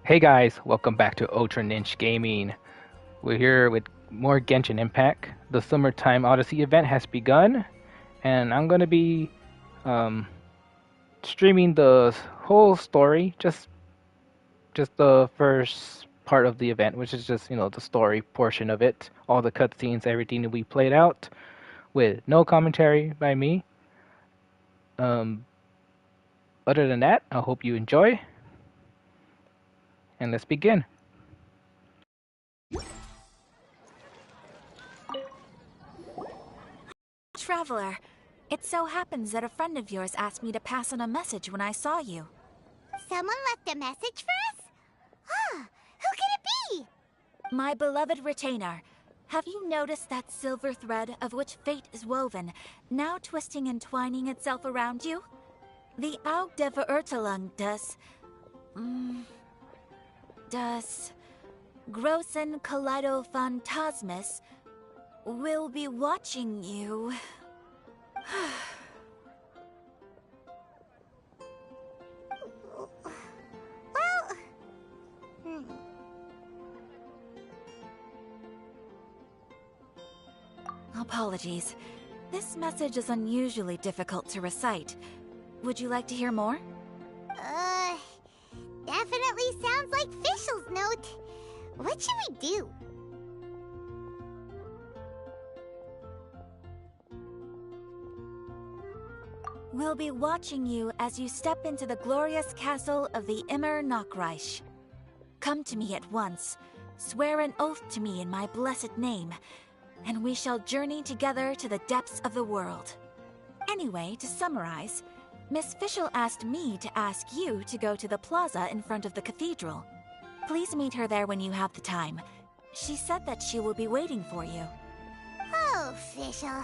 Hey guys, welcome back to Ultra Ninja Gaming. We're here with more Genshin Impact. The Summertime Odyssey event has begun, and I'm gonna be um, streaming the whole story, just the first part of the event, which is just the story portion of it, all the cutscenes, everything that we played out, with no commentary by me. Um, Other than that, I hope you enjoy, and let's begin. Traveler, it so happens that a friend of yours asked me to pass on a message when I saw you. Someone left a message for us? Huh, who could it be? My beloved retainer, have you noticed that silver thread of which fate is woven, now twisting and twining itself around you? The Aug der Verurteilung das Großen Kaleido Phantasmus will be watching you. Well... Apologies. This message is unusually difficult to recite. Would you like to hear more? Definitely sounds like Fischl's note. What should we do? We'll be watching you as you step into the glorious castle of the Immer Nachreich. Come to me at once, swear an oath to me in my blessed name, and we shall journey together to the depths of the world. Anyway, to summarize, Miss Fischl asked me to ask you to go to the plaza in front of the cathedral. Please meet her there when you have the time. She said that she will be waiting for you. Oh, Fischl.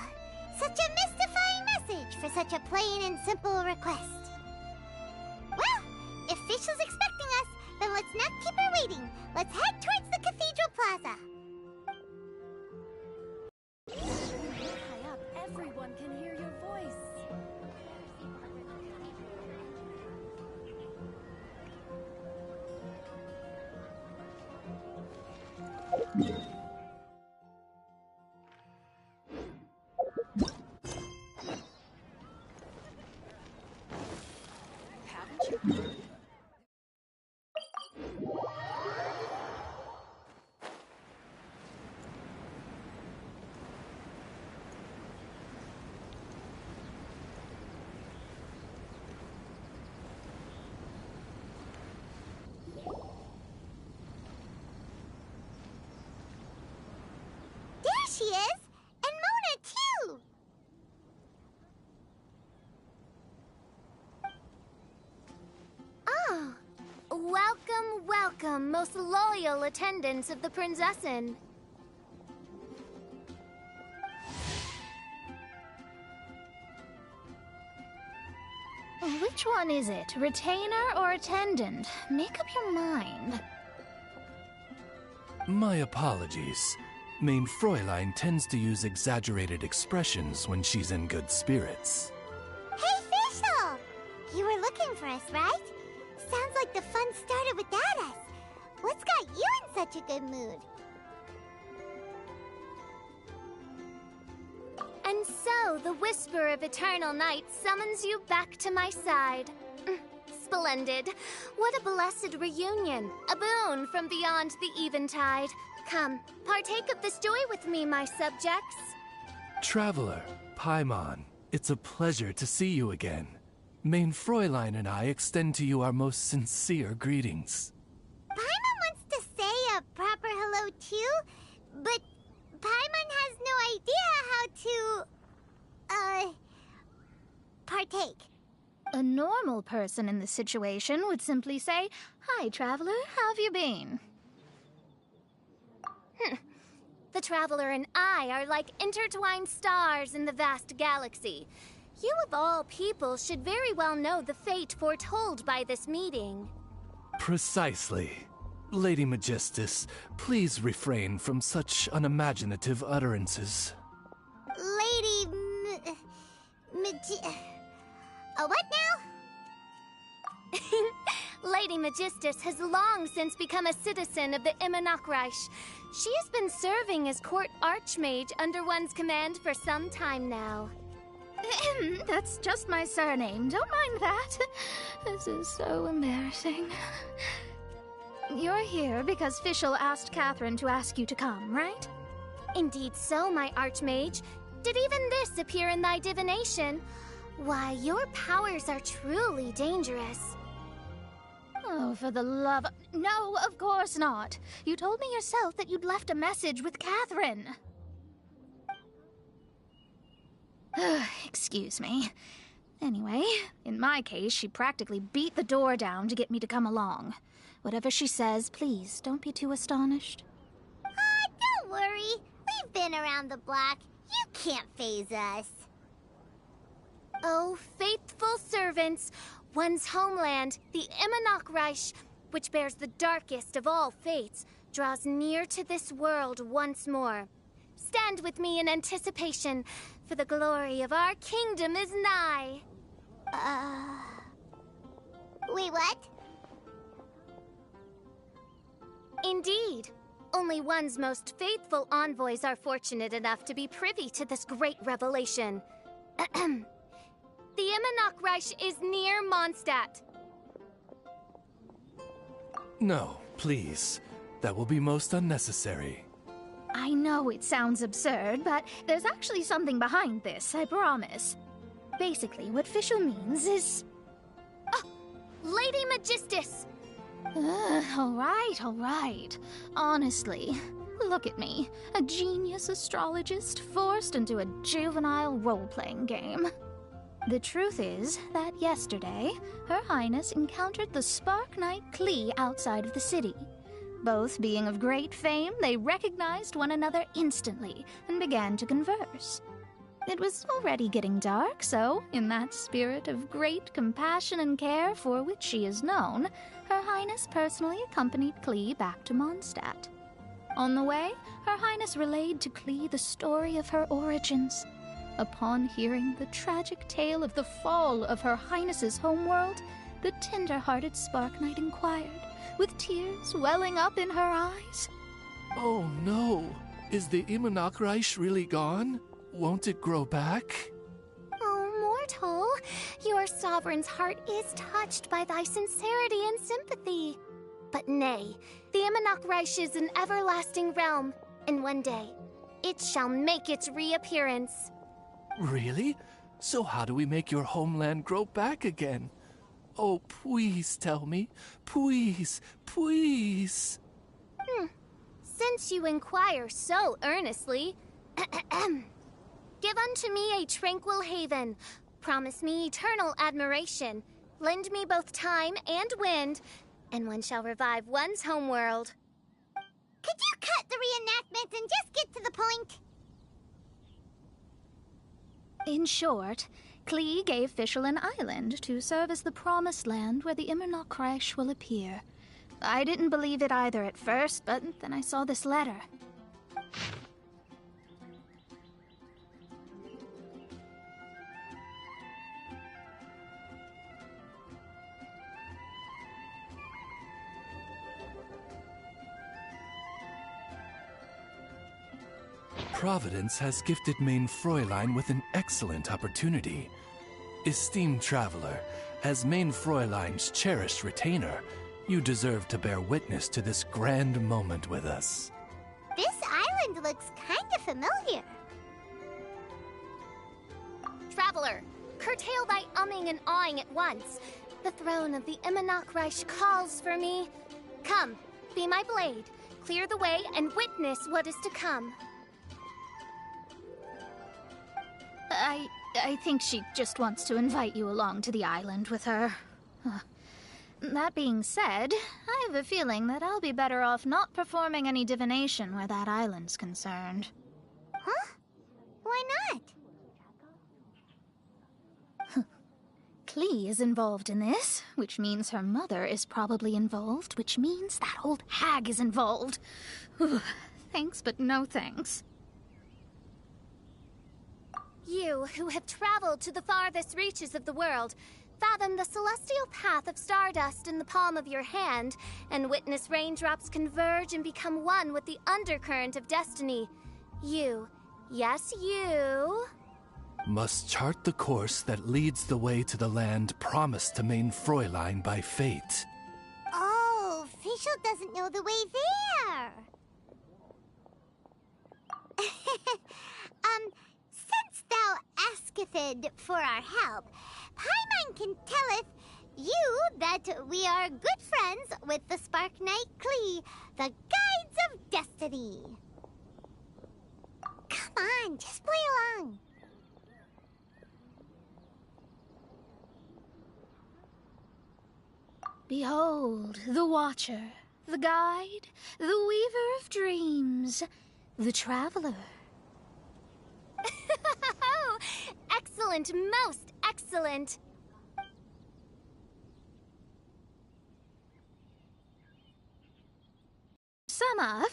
Such a mystifying message for such a plain and simple request. Well, if Fischl's expecting us, then let's not keep her waiting. Let's head towards the cathedral plaza. High up, everyone can hear your voice. Haven't you heard? There she is! And Mona, too! Oh, welcome, welcome, most loyal attendants of the Prinzessin. Which one is it? Retainer or attendant? Make up your mind. My apologies. Main Fräulein tends to use exaggerated expressions when she's in good spirits. Hey, Fischl! You were looking for us, right? Sounds like the fun started without us. What's got you in such a good mood? And so, the whisper of eternal night summons you back to my side. Splendid. What a blessed reunion. A boon from beyond the eventide. Come, partake of this joy with me, my subjects. Traveler, Paimon, it's a pleasure to see you again. Main Fräulein and I extend to you our most sincere greetings. Paimon wants to say a proper hello too, but Paimon has no idea how to, partake. A normal person in this situation would simply say, "Hi, traveler, how have you been?" The Traveler and I are like intertwined stars in the vast galaxy. You of all people should very well know the fate foretold by this meeting. Precisely. Lady Magistus, please refrain from such unimaginative utterances. Lady A what now? Lady Magistus has long since become a citizen of the Immernachtreich. She has been serving as court archmage under one's command for some time now. That's just my surname. Don't mind that. This is so embarrassing. You're here because Fischl asked Catherine to ask you to come, right? Indeed so, my archmage. Did even this appear in thy divination? Why, your powers are truly dangerous. Oh, for the love of... No, of course not. You told me yourself that you'd left a message with Catherine. Excuse me. Anyway, in my case, she practically beat the door down to get me to come along. Whatever she says, please, don't be too astonished. Don't worry. We've been around the block. You can't faze us. Oh, faithful servants, one's homeland, the Immernachtreich, which bears the darkest of all fates, draws near to this world once more. Stand with me in anticipation, for the glory of our kingdom is nigh. Wait, what? Indeed. Only one's most faithful envoys are fortunate enough to be privy to this great revelation. The Immernachtreich is near Mondstadt. No, please. That will be most unnecessary. I know it sounds absurd, but there's actually something behind this, I promise. Basically, what Fischl means is... Lady Magistus! All right. Honestly, look at me. A genius astrologist forced into a juvenile role-playing game. The truth is that yesterday, Her Highness encountered the Spark Knight Klee outside of the city. Both being of great fame, they recognized one another instantly and began to converse. It was already getting dark, so, in that spirit of great compassion and care for which she is known, Her Highness personally accompanied Klee back to Mondstadt. On the way, Her Highness relayed to Klee the story of her origins. Upon hearing the tragic tale of the fall of Her Highness's homeworld, the tender-hearted Spark Knight inquired, with tears welling up in her eyes. Oh no! Is the Immernachtreich really gone? Won't it grow back? Oh, mortal, your sovereign's heart is touched by thy sincerity and sympathy. But nay, the Immernachtreich is an everlasting realm, and one day, it shall make its reappearance. Really? So how do we make your homeland grow back again? Oh, please tell me. Please, please. Since you inquire so earnestly, give unto me a tranquil haven. Promise me eternal admiration. Lend me both time and wind, and one shall revive one's homeworld. Could you cut the reenactment and just get to the point? In short, Klee gave Fischl an island to serve as the promised land where the Immernachtreich will appear. I didn't believe it either at first, but then I saw this letter. Providence has gifted Main Fräulein with an excellent opportunity. Esteemed traveler, as Main Fräulein's cherished retainer, you deserve to bear witness to this grand moment with us. This island looks kinda familiar. Traveler, curtail thy umming and awing at once. The throne of the Immernachtreich calls for me. Come, be my blade, clear the way, and witness what is to come. I think she just wants to invite you along to the island with her. That being said, I have a feeling that I'll be better off not performing any divination where that island's concerned. Huh? Why not? Klee is involved in this, which means her mother is probably involved, which means that old hag is involved. Thanks, but no thanks. You, who have traveled to the farthest reaches of the world, fathom the celestial path of stardust in the palm of your hand, and witness raindrops converge and become one with the undercurrent of destiny. You, yes, you, must chart the course that leads the way to the land promised to main Fräulein by fate. Oh, Fischl doesn't know the way there. Since thou asketh for our help, Paimon can telleth you that we are good friends with the Spark Knight Klee, the Guides of Destiny. Come on, just play along. Behold, the Watcher, the Guide, the Weaver of Dreams, the Traveler. Excellent, most excellent. Sum up.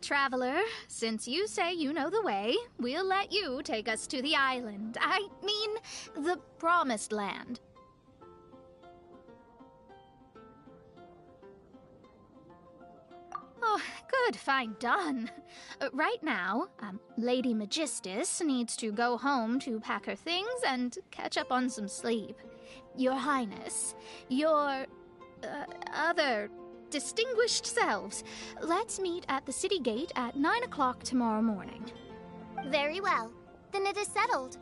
Traveler, since you say you know the way, we'll let you take us to the island. I mean, the Promised Land. Oh, good, fine, done. Right now, Lady Magistus needs to go home to pack her things and catch up on some sleep. Your Highness, your other distinguished selves, let's meet at the city gate at 9 o'clock tomorrow morning. Very well. Then it is settled.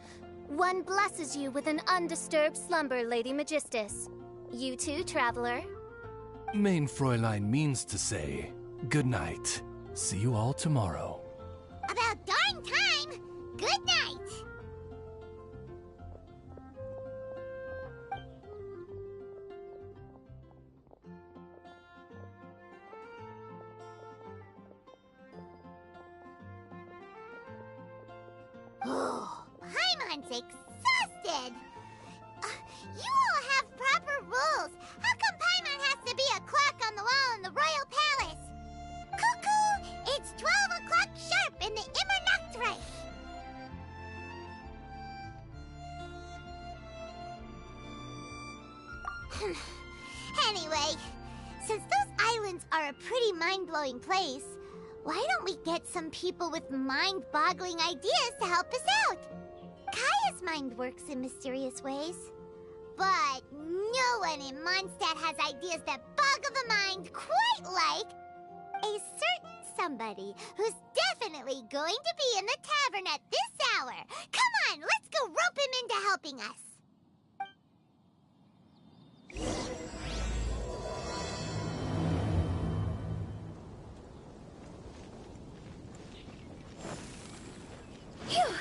One blesses you with an undisturbed slumber, Lady Magistus. You too, Traveler. Main Fräulein means to say, good night. See you all tomorrow. About darn time! Good night! Oh, Paimon's exhausted! You all have proper rules. How come Paimon has to be a clock on the wall in the royal palace? Cuckoo! It's 12 o'clock sharp in the Immer Nachtreich! Anyway, since those islands are a pretty mind-blowing place, why don't we get some people with mind-boggling ideas to help us out? Kaya's mind works in mysterious ways. But no one in Mondstadt has ideas that boggle the mind quite like a certain somebody who's definitely going to be in the tavern at this hour. Come on, let's go rope him into helping us. Phew!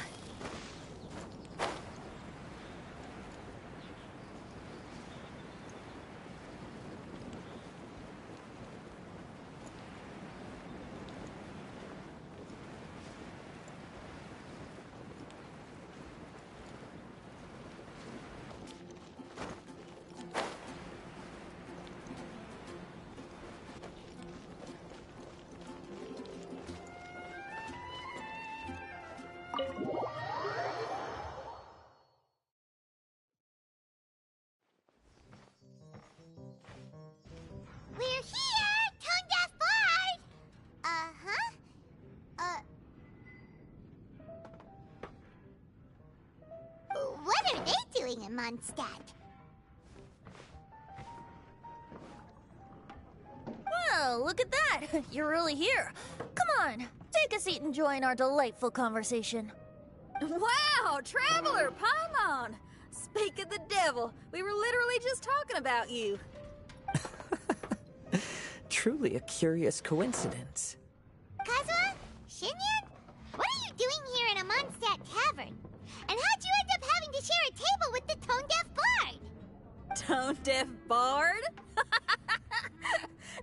We're here, Tone Deaf Bard! What are they doing in Mondstadt? Well, look at that! You're really here. Come on, take a seat and join our delightful conversation. Wow, Traveler, Paimon! Speak of the devil, we were literally just talking about you. Truly a curious coincidence. Kazuha? Shinyan? What are you doing here in a Mondstadt tavern? And how'd you end up having to share a table with the Tone Deaf Bard? Tone Deaf Bard?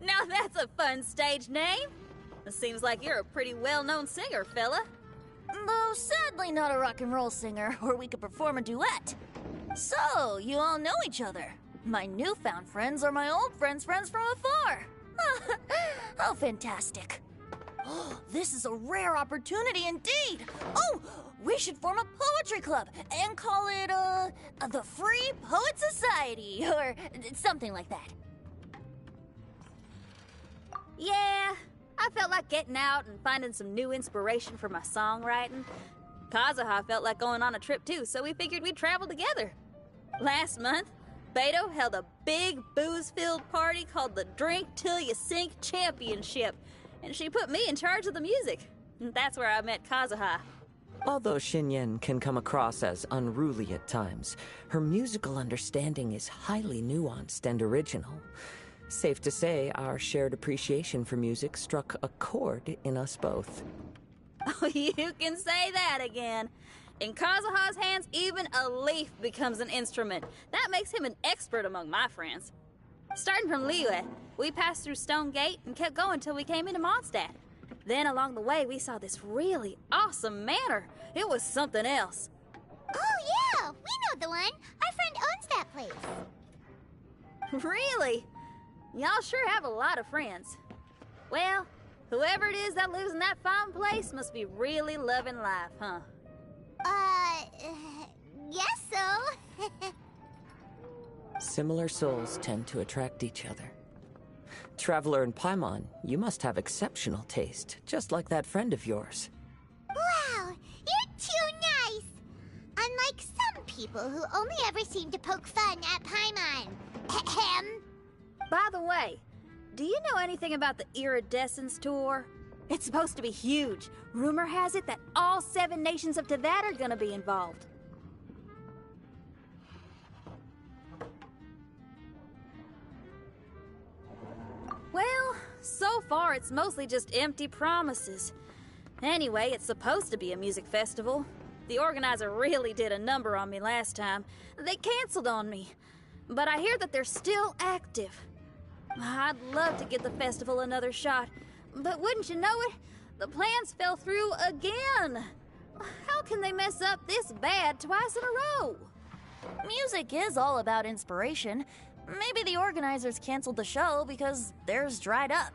Now that's a fun stage name. It seems like you're a pretty well-known singer, fella. Though sadly not a rock and roll singer, or we could perform a duet. So, you all know each other. My newfound friends are my old friends' friends from afar. How fantastic. This is a rare opportunity indeed. Oh, we should form a poetry club and call it, the Free Poet Society, or something like that. Yeah, I felt like getting out and finding some new inspiration for my songwriting. Kazuha felt like going on a trip too, so we figured we'd travel together. Last month, Beto held a big booze-filled party called the Drink Till You Sink Championship, and she put me in charge of the music. And that's where I met Kazuha. Although Xinyan can come across as unruly at times, her musical understanding is highly nuanced and original. Safe to say, our shared appreciation for music struck a chord in us both. Oh, you can say that again. In Kazuha's hands, even a leaf becomes an instrument. That makes him an expert among my friends. Starting from Liyue, we passed through Stone Gate and kept going till we came into Mondstadt. Then along the way, we saw this really awesome manor. It was something else. Oh, yeah! We know the one! Our friend owns that place. Really? Y'all sure have a lot of friends. Well, whoever it is that lives in that fine place must be really loving life, huh? Guess so. Similar souls tend to attract each other. Traveler and Paimon, you must have exceptional taste, just like that friend of yours. Wow, you're too nice! Unlike some people who only ever seem to poke fun at Paimon. Ahem. By the way, do you know anything about the Iridescence Tour? It's supposed to be huge. Rumor has it that all 7 nations of Tevat are gonna be involved. Well, so far it's mostly just empty promises. Anyway, it's supposed to be a music festival. The organizer really did a number on me last time. They canceled on me. But I hear that they're still active. I'd love to give the festival another shot, but wouldn't you know it, the plans fell through again. How can they mess up this bad twice in a row? Music is all about inspiration. Maybe the organizers canceled the show because theirs dried up.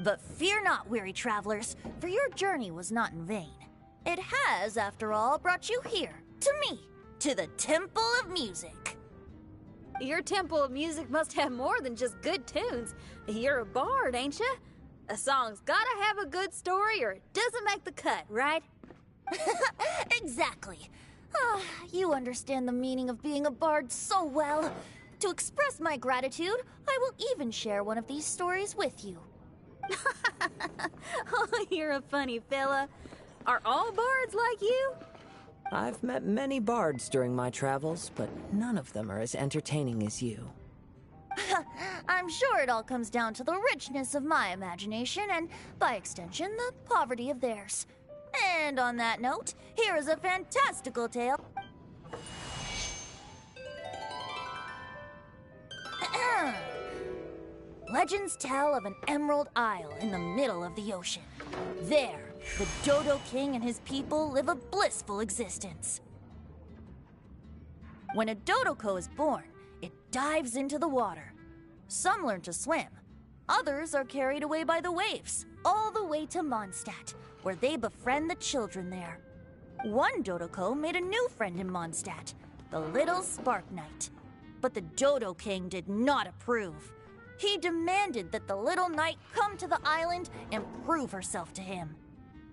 But fear not, weary travelers, for your journey was not in vain. It has, after all, brought you here, to me, to the Temple of Music. Your Temple of Music must have more than just good tunes. You're a bard, ain't ya? A song's gotta have a good story or it doesn't make the cut, right? Exactly. You understand the meaning of being a bard so well. To express my gratitude, I will even share one of these stories with you. Oh, you're a funny fella. Are all bards like you? I've met many bards during my travels, but none of them are as entertaining as you. I'm sure it all comes down to the richness of my imagination and, by extension, the poverty of theirs. And on that note, here is a fantastical tale. Legends tell of an emerald isle in the middle of the ocean. There, the Dodo King and his people live a blissful existence. When a Dodoko is born, it dives into the water. Some learn to swim. Others are carried away by the waves, all the way to Mondstadt, where they befriend the children there. One Dodoko made a new friend in Mondstadt, the little Spark Knight. But the Dodo King did not approve. He demanded that the little knight come to the island and prove herself to him.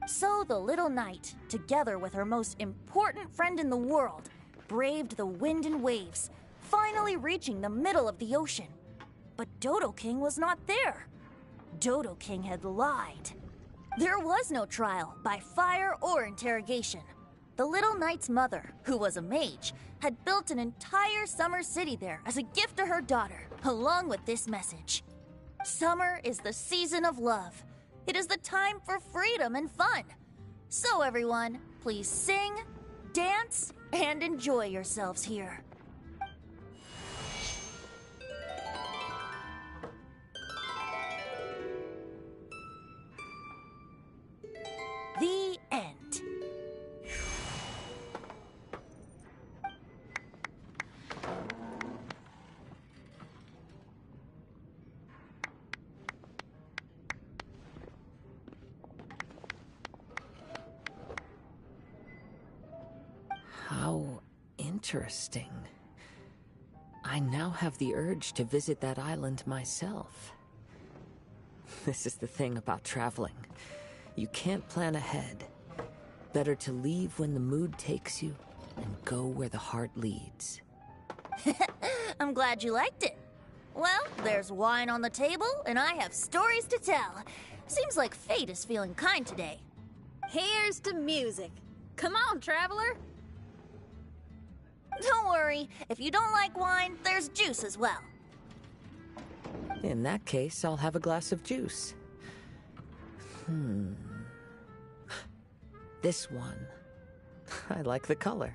So the little knight, together with her most important friend in the world, braved the wind and waves, finally reaching the middle of the ocean. But Dodo King was not there. Dodo King had lied. There was no trial by fire or interrogation. The little knight's mother, who was a mage, had built an entire summer city there as a gift to her daughter, along with this message. Summer is the season of love. It is the time for freedom and fun. So everyone, please sing, dance, and enjoy yourselves here. The end. Interesting. I now have the urge to visit that island myself. This is the thing about traveling. You can't plan ahead. Better to leave when the mood takes you and go where the heart leads. I'm glad you liked it. Well, there's wine on the table, and I have stories to tell. Seems like fate is feeling kind today. Here's to music. Come on, traveler. Don't worry, if you don't like wine, there's juice as well. In that case, I'll have a glass of juice. This one. I like the color.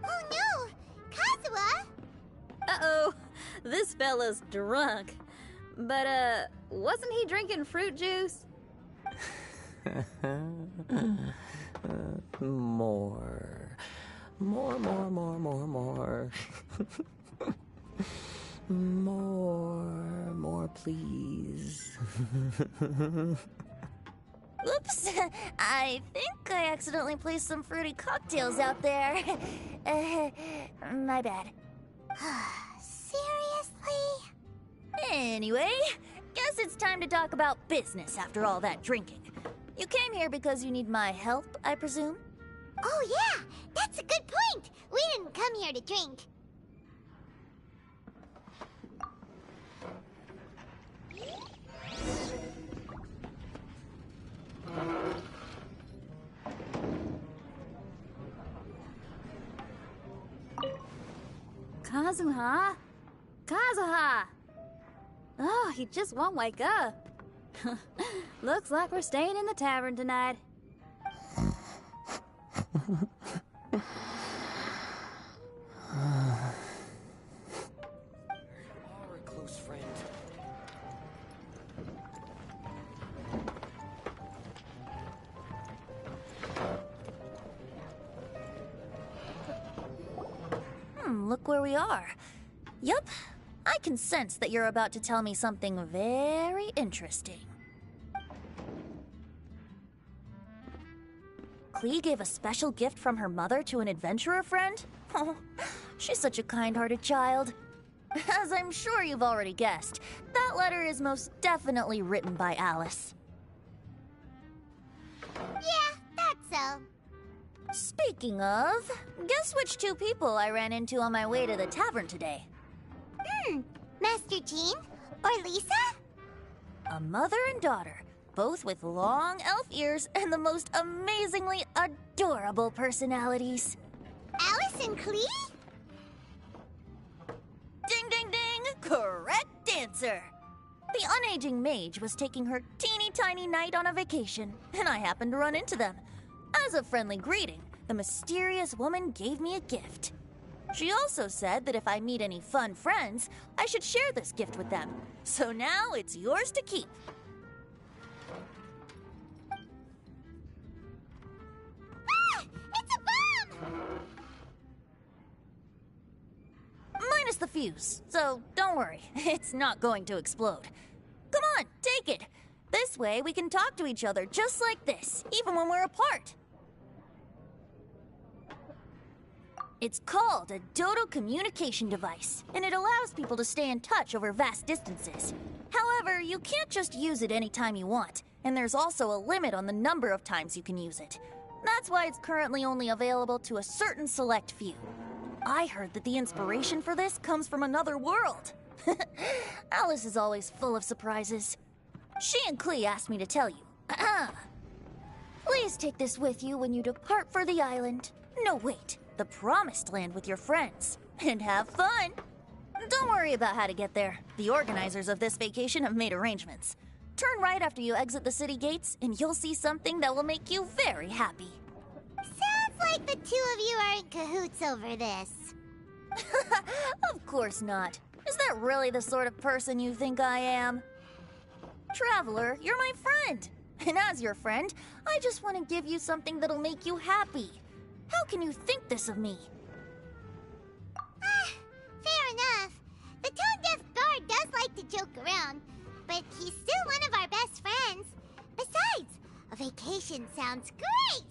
Oh no! Kazuha! Uh-oh, this fella's drunk. But, wasn't he drinking fruit juice? More. More. More, please. Oops, I think I accidentally placed some fruity cocktails out there. My bad. Seriously? Anyway, guess it's time to talk about business after all that drinking. You came here because you need my help, I presume? Oh yeah, that's a good point! We didn't come here to drink. Kazuha? Kazuha! Oh, he just won't wake up. Looks like we're staying in the tavern tonight. Our close friend. Look where we are. Yup, I can sense that you're about to tell me something very interesting. Klee gave a special gift from her mother to an adventurer friend? Oh, she's such a kind-hearted child. As I'm sure you've already guessed, that letter is most definitely written by Alice. Yeah, that's so. Speaking of, guess which two people I ran into on my way to the tavern today? Master Jean? Or Lisa? A mother and daughter, both with long elf ears and the most amazingly adorable personalities. Alice and Klee? Ding, ding, ding! Correct answer! The unaging mage was taking her teeny tiny knight on a vacation, and I happened to run into them. As a friendly greeting, the mysterious woman gave me a gift. She also said that if I meet any fun friends, I should share this gift with them. So now it's yours to keep. Ah! It's a bomb! Minus the fuse, so don't worry, it's not going to explode. Come on, take it. This way we can talk to each other just like this, even when we're apart. It's called a Dodo communication device, and it allows people to stay in touch over vast distances. However, you can't just use it anytime you want, and there's also a limit on the number of times you can use it. That's why it's currently only available to a certain select few. I heard that the inspiration for this comes from another world. Alice is always full of surprises. She and Klee asked me to tell you. Please take this with you when you depart for the island. No, wait. The Promised Land with your friends. And have fun. Don't worry about how to get there. The organizers of this vacation have made arrangements. Turn right after you exit the city gates, and you'll see something that will make you very happy. Sounds like the two of you are in cahoots over this. Of course not. Is that really the sort of person you think I am? Traveler, you're my friend. And as your friend, I just want to give you something that'll make you happy. How can you think this of me? Fair enough. The tone-deaf guard does like to joke around, but he's still one of our best friends. Besides, Celebration sounds great!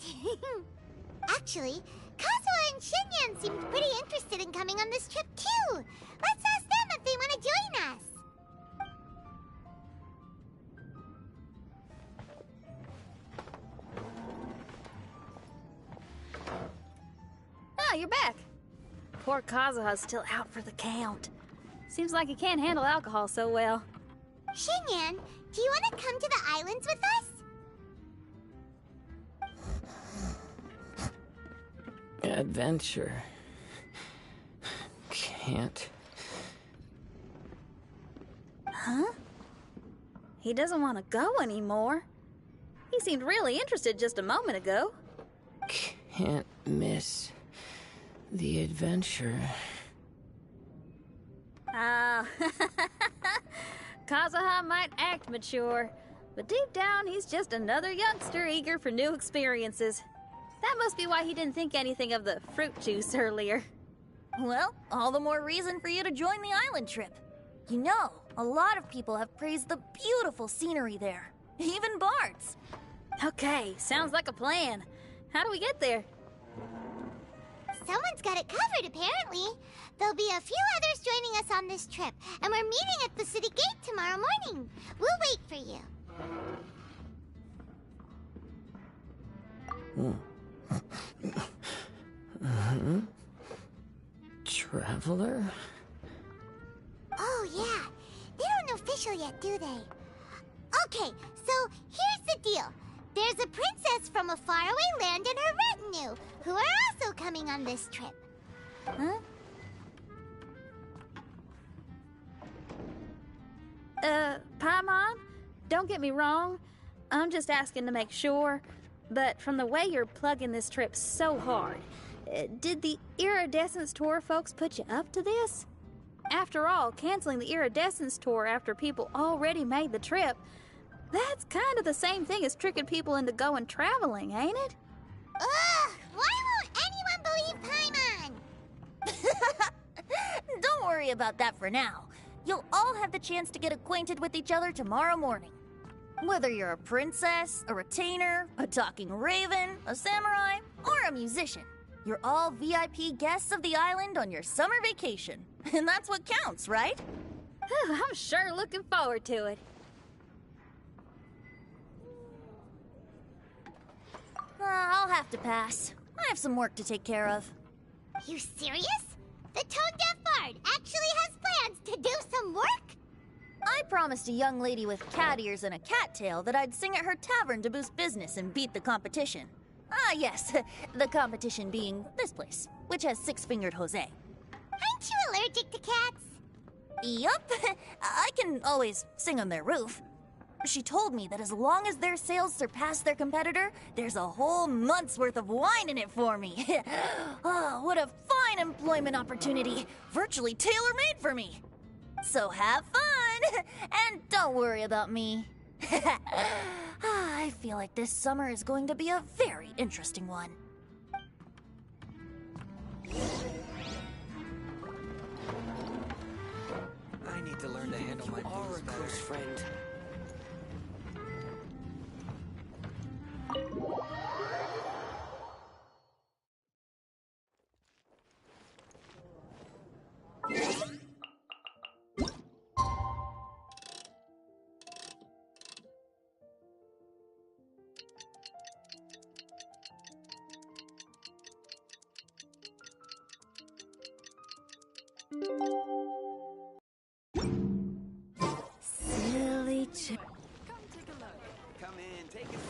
Actually, Kazuha and Shinyan seemed pretty interested in coming on this trip too. Let's ask them if they want to join us. Ah, you're back. Poor Kazuha's still out for the count. Seems like he can't handle alcohol so well. Shinyan, do you want to come to the islands with us? Adventure. Can't. Huh? He doesn't want to go anymore. He seemed really interested just a moment ago. Can't miss the adventure. Ah, Kazuha might act mature, but deep down he's just another youngster eager for new experiences. That must be why he didn't think anything of the fruit juice earlier. Well, all the more reason for you to join the island trip. You know, a lot of people have praised the beautiful scenery there. Even Bart's. Okay, sounds like a plan. How do we get there? Someone's got it covered, apparently. There'll be a few others joining us on this trip, and we're meeting at the city gate tomorrow morning. We'll wait for you. Traveler? Oh, yeah. They don't official yet, do they? Okay, so here's the deal. There's a princess from a faraway land and her retinue, who are also coming on this trip. Huh? Paimon, don't get me wrong. I'm just asking to make sure. But from the way you're plugging this trip so hard, did the Iridescence Tour folks put you up to this? After all, canceling the Iridescence Tour after people already made the trip, that's kind of the same thing as tricking people into going traveling, ain't it? Ugh! Why won't anyone believe Paimon? Don't worry about that for now. You'll all have the chance to get acquainted with each other tomorrow morning. Whether you're a princess, a retainer, a talking raven, a samurai, or a musician, you're all VIP guests of the island on your summer vacation. And that's what counts, right? I'm sure looking forward to it. I'll have to pass. I have some work to take care of. You serious? The tone-deaf bard actually has plans to do some work? I promised a young lady with cat ears and a cattail that I'd sing at her tavern to boost business and beat the competition. Ah, yes, the competition being this place, which has six-fingered Jose. Aren't you allergic to cats? Yup, I can always sing on their roof. She told me that as long as their sales surpass their competitor, there's a whole month's worth of wine in it for me. Oh, what a fine employment opportunity, virtually tailor-made for me. So have fun, and don't worry about me. I feel like this summer is going to be a very interesting one. I need to learn to handle my booze better. Close friend. Silly chick. Come take a look. Come in, take a seat.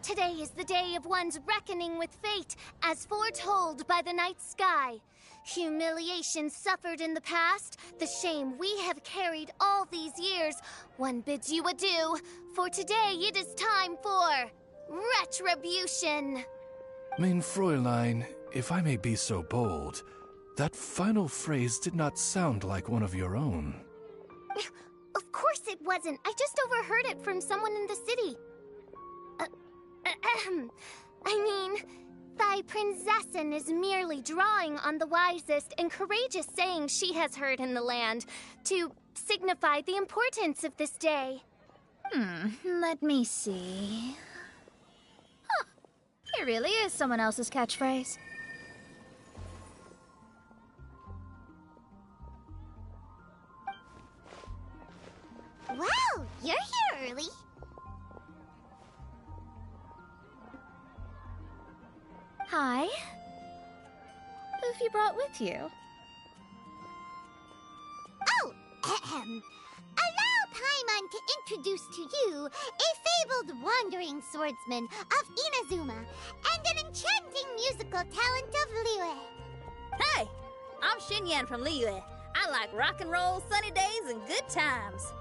Today is the day of one's reckoning with fate, as foretold by the night sky. Humiliation suffered in the past, the shame we have carried all these years, one bids you adieu, for today it is time for retribution. Mein Fräulein, if I may be so bold, that final phrase did not sound like one of your own. Of course it wasn't. I just overheard it from someone in the city. I mean, Thy prinzessin is merely drawing on the wisest and courageous sayings she has heard in the land to signify the importance of this day. Let me see. Huh, it really is someone else's catchphrase. Wow, you're here early. Hi. Who have you brought with you? Oh, ahem. Allow Paimon to introduce to you a fabled wandering swordsman of Inazuma and an enchanting musical talent of Liyue. Hey, I'm Xinyan from Liyue. I like rock and roll, sunny days, and good times.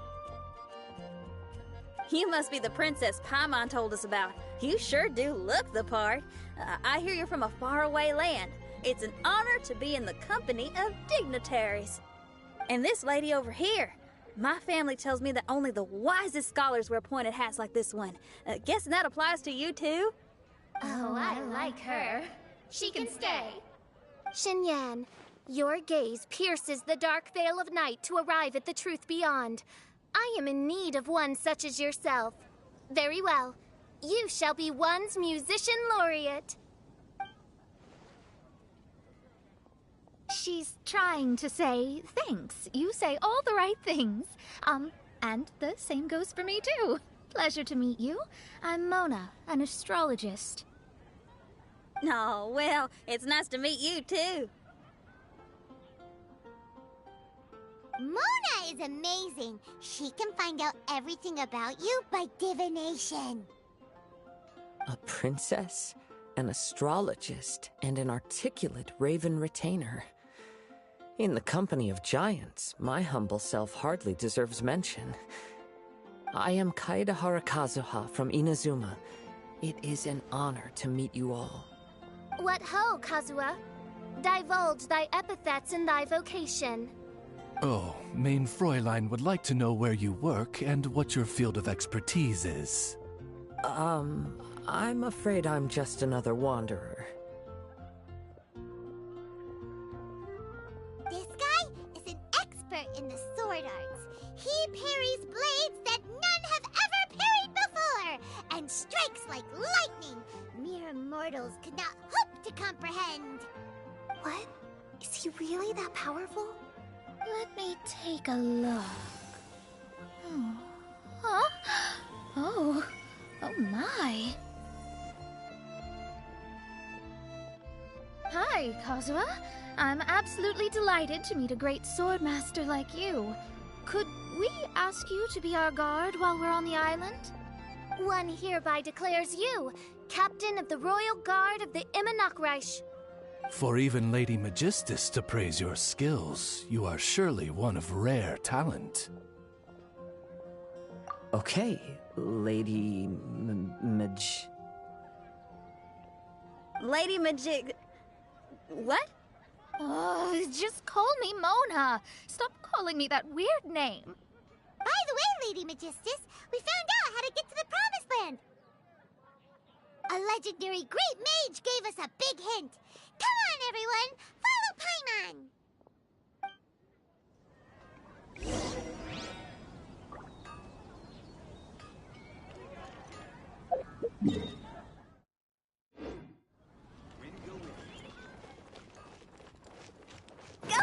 You must be the princess Paimon told us about. You sure do look the part. I hear you're from a faraway land. It's an honor to be in the company of dignitaries. And this lady over here, my family tells me that only the wisest scholars wear pointed hats like this one. Guessing that applies to you too? Oh, I like her. She can stay. Xinyan, your gaze pierces the dark veil of night to arrive at the truth beyond. I am in need of one such as yourself. Very well. You shall be one's musician laureate. She's trying to say thanks. You say all the right things. And the same goes for me too. Pleasure to meet you. I'm Mona, an astrologist. Oh, well, it's nice to meet you too. Mona is amazing. She can find out everything about you by divination. A princess, an astrologist, and an articulate raven retainer. In the company of giants, my humble self hardly deserves mention. I am Kaeda Harakazuha from Inazuma. It is an honor to meet you all. What ho, Kazuha? Divulge thy epithets and thy vocation. Oh, Main Fräulein would like to know where you work and what your field of expertise is. I'm afraid I'm just another wanderer. This guy is an expert in the sword arts. He parries blades that none have ever parried before, and strikes like lightning. Mere mortals could not hope to comprehend. What? Is he really that powerful? Let me take a look. Huh? Oh my. Hi, Kazuha. I'm absolutely delighted to meet a great swordmaster like you. Could we ask you to be our guard while we're on the island? One hereby declares you captain of the Royal Guard of the Immernachtreich. For even Lady Magistus to praise your skills, you are surely one of rare talent. Okay, Lady Lady Majig... What? Oh, just call me Mona. Stop calling me that weird name. By the way, Lady Magistus, we found out how to get to the Promised Land. A legendary great mage gave us a big hint. Come on, everyone! Follow Paimon! Go!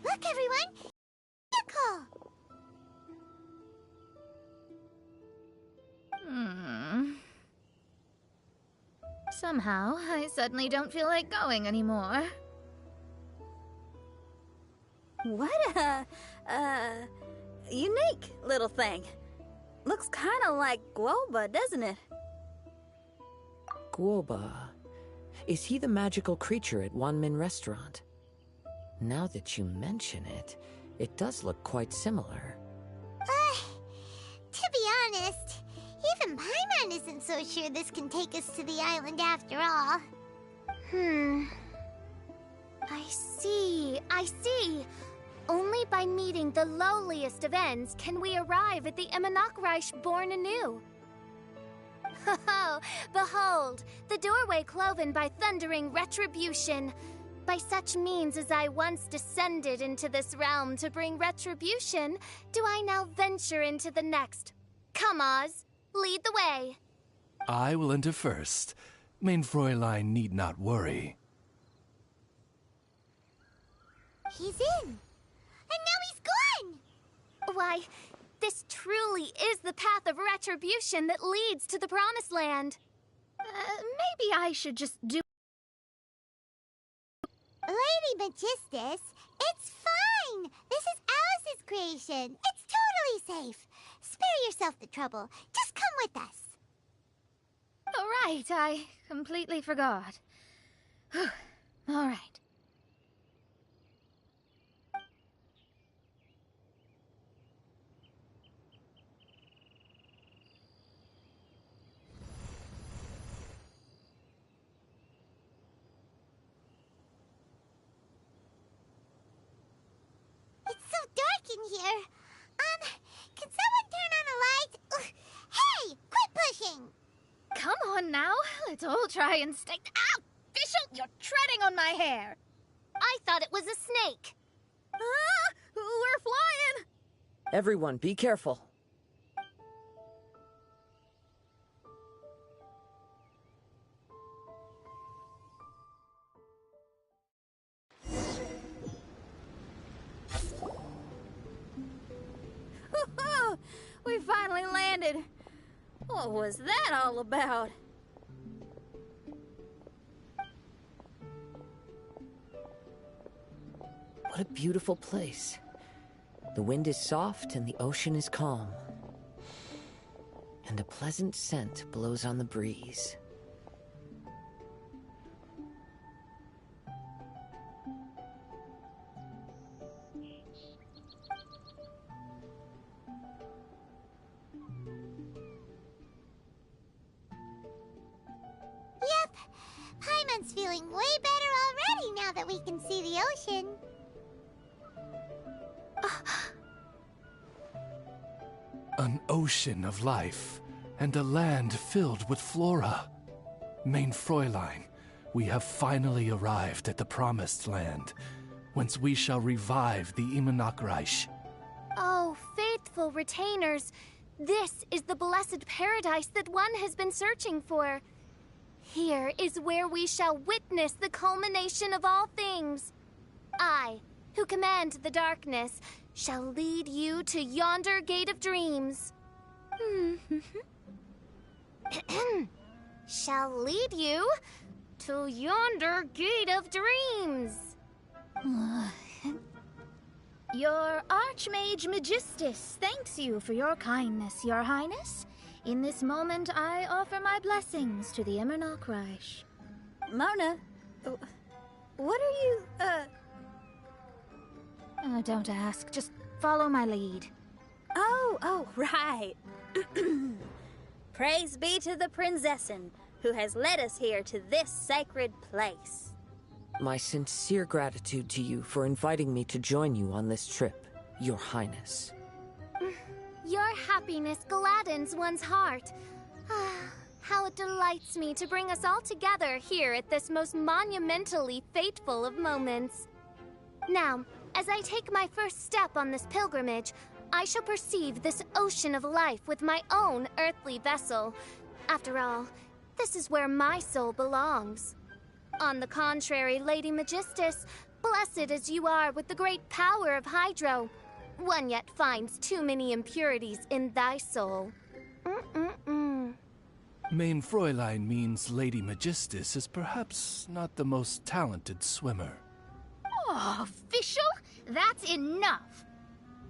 Look, everyone! Vehicle! Somehow, I suddenly don't feel like going anymore. What a, unique little thing. Looks kind of like Guoba, doesn't it? Guoba. Is he the magical creature at Wanmin Restaurant? Now that you mention it, it does look quite similar. To be honest, so sure this can take us to the island after all. I see. Only by meeting the lowliest of ends can we arrive at the Imanakreich born anew. Oh, behold, the doorway cloven by thundering retribution. By such means as I once descended into this realm to bring retribution, do I now venture into the next. Come, Oz, lead the way. I will enter first. Main Fräulein need not worry. He's in! And now he's gone! Why, this truly is the path of retribution that leads to the Promised Land. Maybe I should just do... Lady Magistus, it's fine! This is Alice's creation. It's totally safe. Spare yourself the trouble. Just come with us. Oh, right, I completely forgot. All right. It's so dark in here. Can someone turn on a light? Ugh. Hey, quit pushing! Come on now, let's all try and stay... Ow! Fischl, you're treading on my hair! I thought it was a snake. Ah! We're flying! Everyone, be careful. We finally landed. What was that all about? What a beautiful place. The wind is soft and the ocean is calm. And a pleasant scent blows on the breeze. Yep. Paimon's feeling way better already now that we can see the ocean. An ocean of life, and a land filled with flora. Main Fräulein, we have finally arrived at the Promised Land, whence we shall revive the Imanakreich. Oh, faithful retainers, this is the blessed paradise that one has been searching for. Here is where we shall witness the culmination of all things. I, who command the darkness, shall lead you to yonder gate of dreams. Shall lead you to yonder gate of dreams. Your Archmage Magistus thanks you for your kindness, Your Highness. In this moment, I offer my blessings to the Imanakreich. Mona, what are you, Oh, don't ask. Just follow my lead. Oh, right. Praise be to the Prinzessin, who has led us here to this sacred place. My sincere gratitude to you for inviting me to join you on this trip, Your Highness. Your happiness gladdens one's heart. How it delights me to bring us all together here at this most monumentally fateful of moments. Now, as I take my first step on this pilgrimage, I shall perceive this ocean of life with my own earthly vessel. After all, this is where my soul belongs. On the contrary, Lady Magistus, blessed as you are with the great power of Hydro, one yet finds too many impurities in thy soul. Main Fräulein means Lady Magistus is perhaps not the most talented swimmer. Oh, Fischl, that's enough.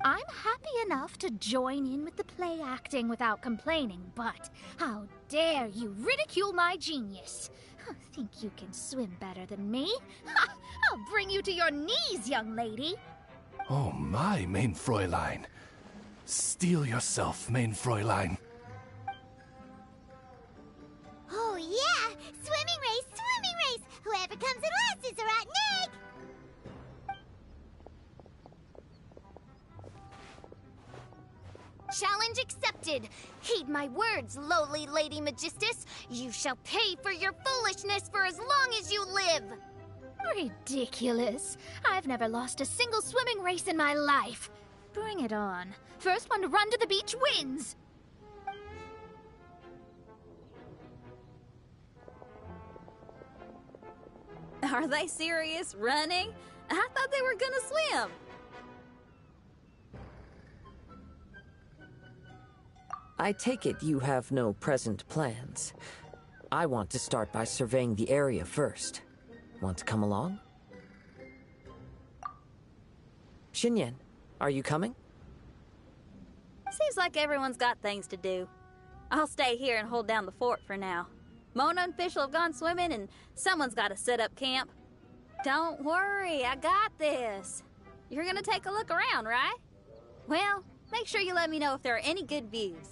I'm happy enough to join in with the play acting without complaining, but how dare you ridicule my genius? Think you can swim better than me? Ha! I'll bring you to your knees, young lady. Oh my, Main Fräulein. Steel yourself, Main Fräulein. Challenge accepted. Heed my words, lowly Lady Magistus. You shall pay for your foolishness for as long as you live. Ridiculous. I've never lost a single swimming race in my life. Bring it on. First one to run to the beach wins. Are they serious? Running? I thought they were gonna swim. I take it you have no present plans. I want to start by surveying the area first. Want to come along? Xinyan, are you coming? Seems like everyone's got things to do. I'll stay here and hold down the fort for now. Mona and Fischl have gone swimming, and someone's got to set up camp. Don't worry, I got this. You're gonna take a look around, right? Well, make sure you let me know if there are any good views.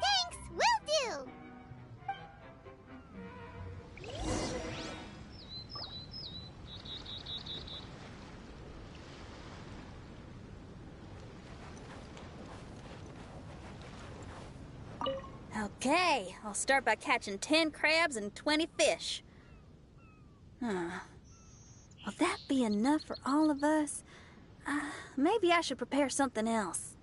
Thanks, will do! Okay, I'll start by catching 10 crabs and 20 fish. Will that be enough for all of us? Maybe I should prepare something else.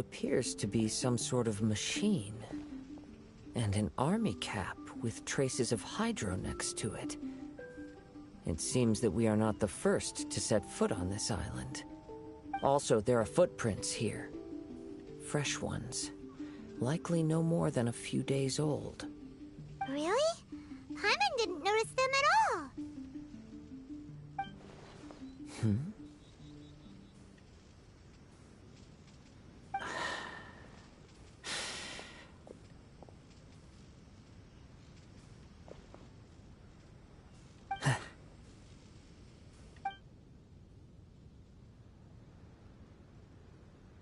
appears to be some sort of machine. And an army cap with traces of hydro next to it. It seems that we are not the first to set foot on this island. Also, there are footprints here. Fresh ones. Likely no more than a few days old. Really? Paimon didn't notice them at all.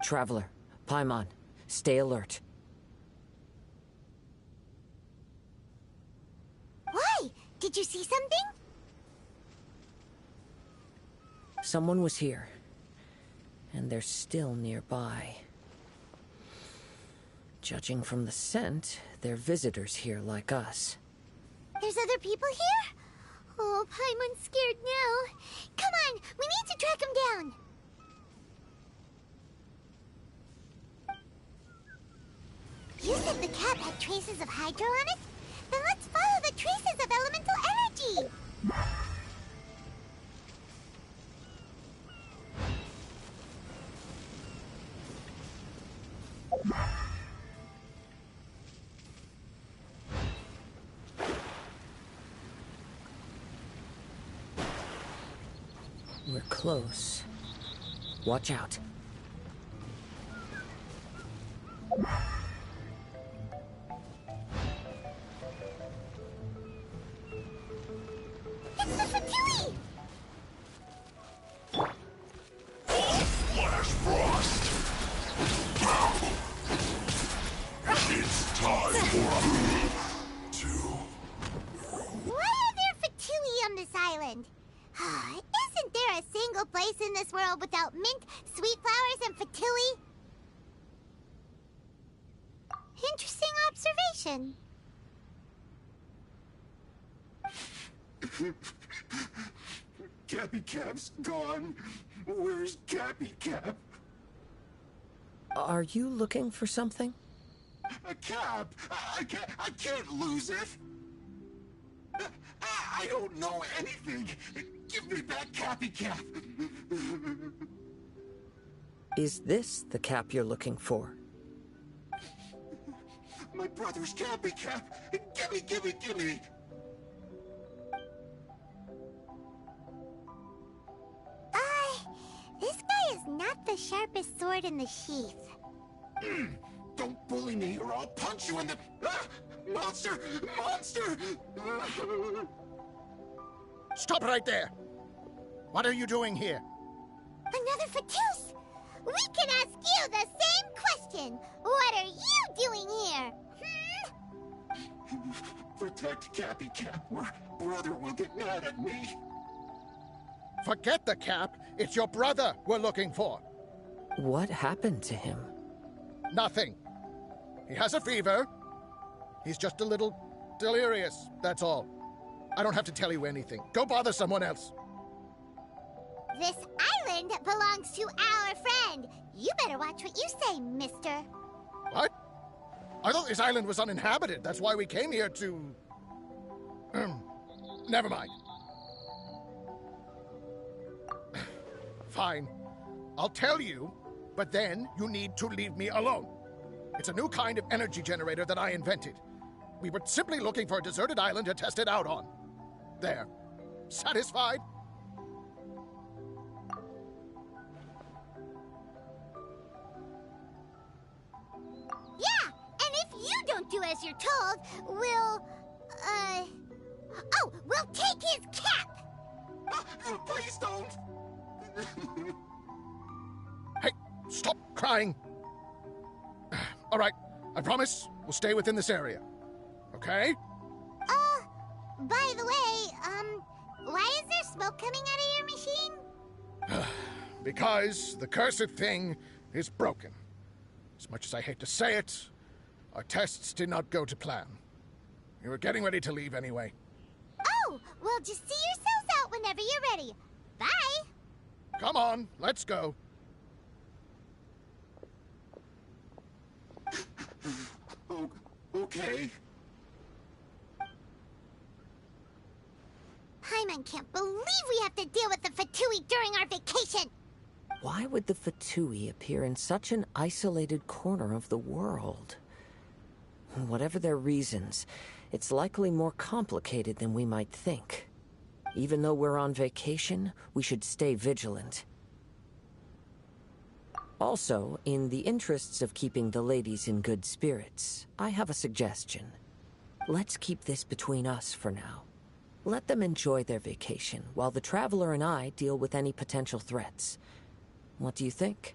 Traveler, Paimon, stay alert. Why? Did you see something? Someone was here, and they're still nearby. Judging from the scent, they're visitors here like us. There's other people here? Oh, Paimon's scared now. Come on, we need to track him down. You said the cap had traces of hydro on it? Then let's follow the traces of elemental energy! We're close. Watch out. It's the Fatui! Flash Frost! It's time for me to... Why are there Fatui on this island? Isn't there a single place in this world without mint, sweet flowers, and Fatui? Interesting observation. Cappy Cap's gone. Where's Cappy Cap? Are you looking for something? A cap? I can't lose it. I don't know anything. Give me back Cappy Cap. Is this the cap you're looking for? My brother's Cappy Cap. Gimme. This guy is not the sharpest sword in the sheath. Don't bully me or I'll punch you in the... Monster! Stop right there! What are you doing here? Another Fatus! We can ask you the same question! What are you doing here? Protect Cappy Cap or brother will get mad at me. Forget the cap. It's your brother we're looking for. What happened to him? Nothing. He has a fever. He's just a little delirious, that's all. I don't have to tell you anything. Go bother someone else. This island belongs to our friend. You better watch what you say, mister. What? I thought this island was uninhabited. That's why we came here to... Never mind. Fine. I'll tell you, but then you need to leave me alone. It's a new kind of energy generator that I invented. We were simply looking for a deserted island to test it out on. There. Satisfied? Yeah, and if you don't do as you're told, we'll take his cap! Please don't! Hey, stop crying! All right, I promise we'll stay within this area. Okay? By the way, why is there smoke coming out of your machine? Because the cursed thing is broken. As much as I hate to say it, our tests did not go to plan. We were getting ready to leave anyway. Oh, well, just see yourselves out whenever you're ready. Bye! Come on, let's go. okay? Paimon can't believe we have to deal with the Fatui during our vacation! Why would the Fatui appear in such an isolated corner of the world? Whatever their reasons, it's likely more complicated than we might think. Even though we're on vacation, we should stay vigilant. Also, in the interests of keeping the ladies in good spirits, I have a suggestion. Let's keep this between us for now. Let them enjoy their vacation, while the Traveler and I deal with any potential threats. What do you think?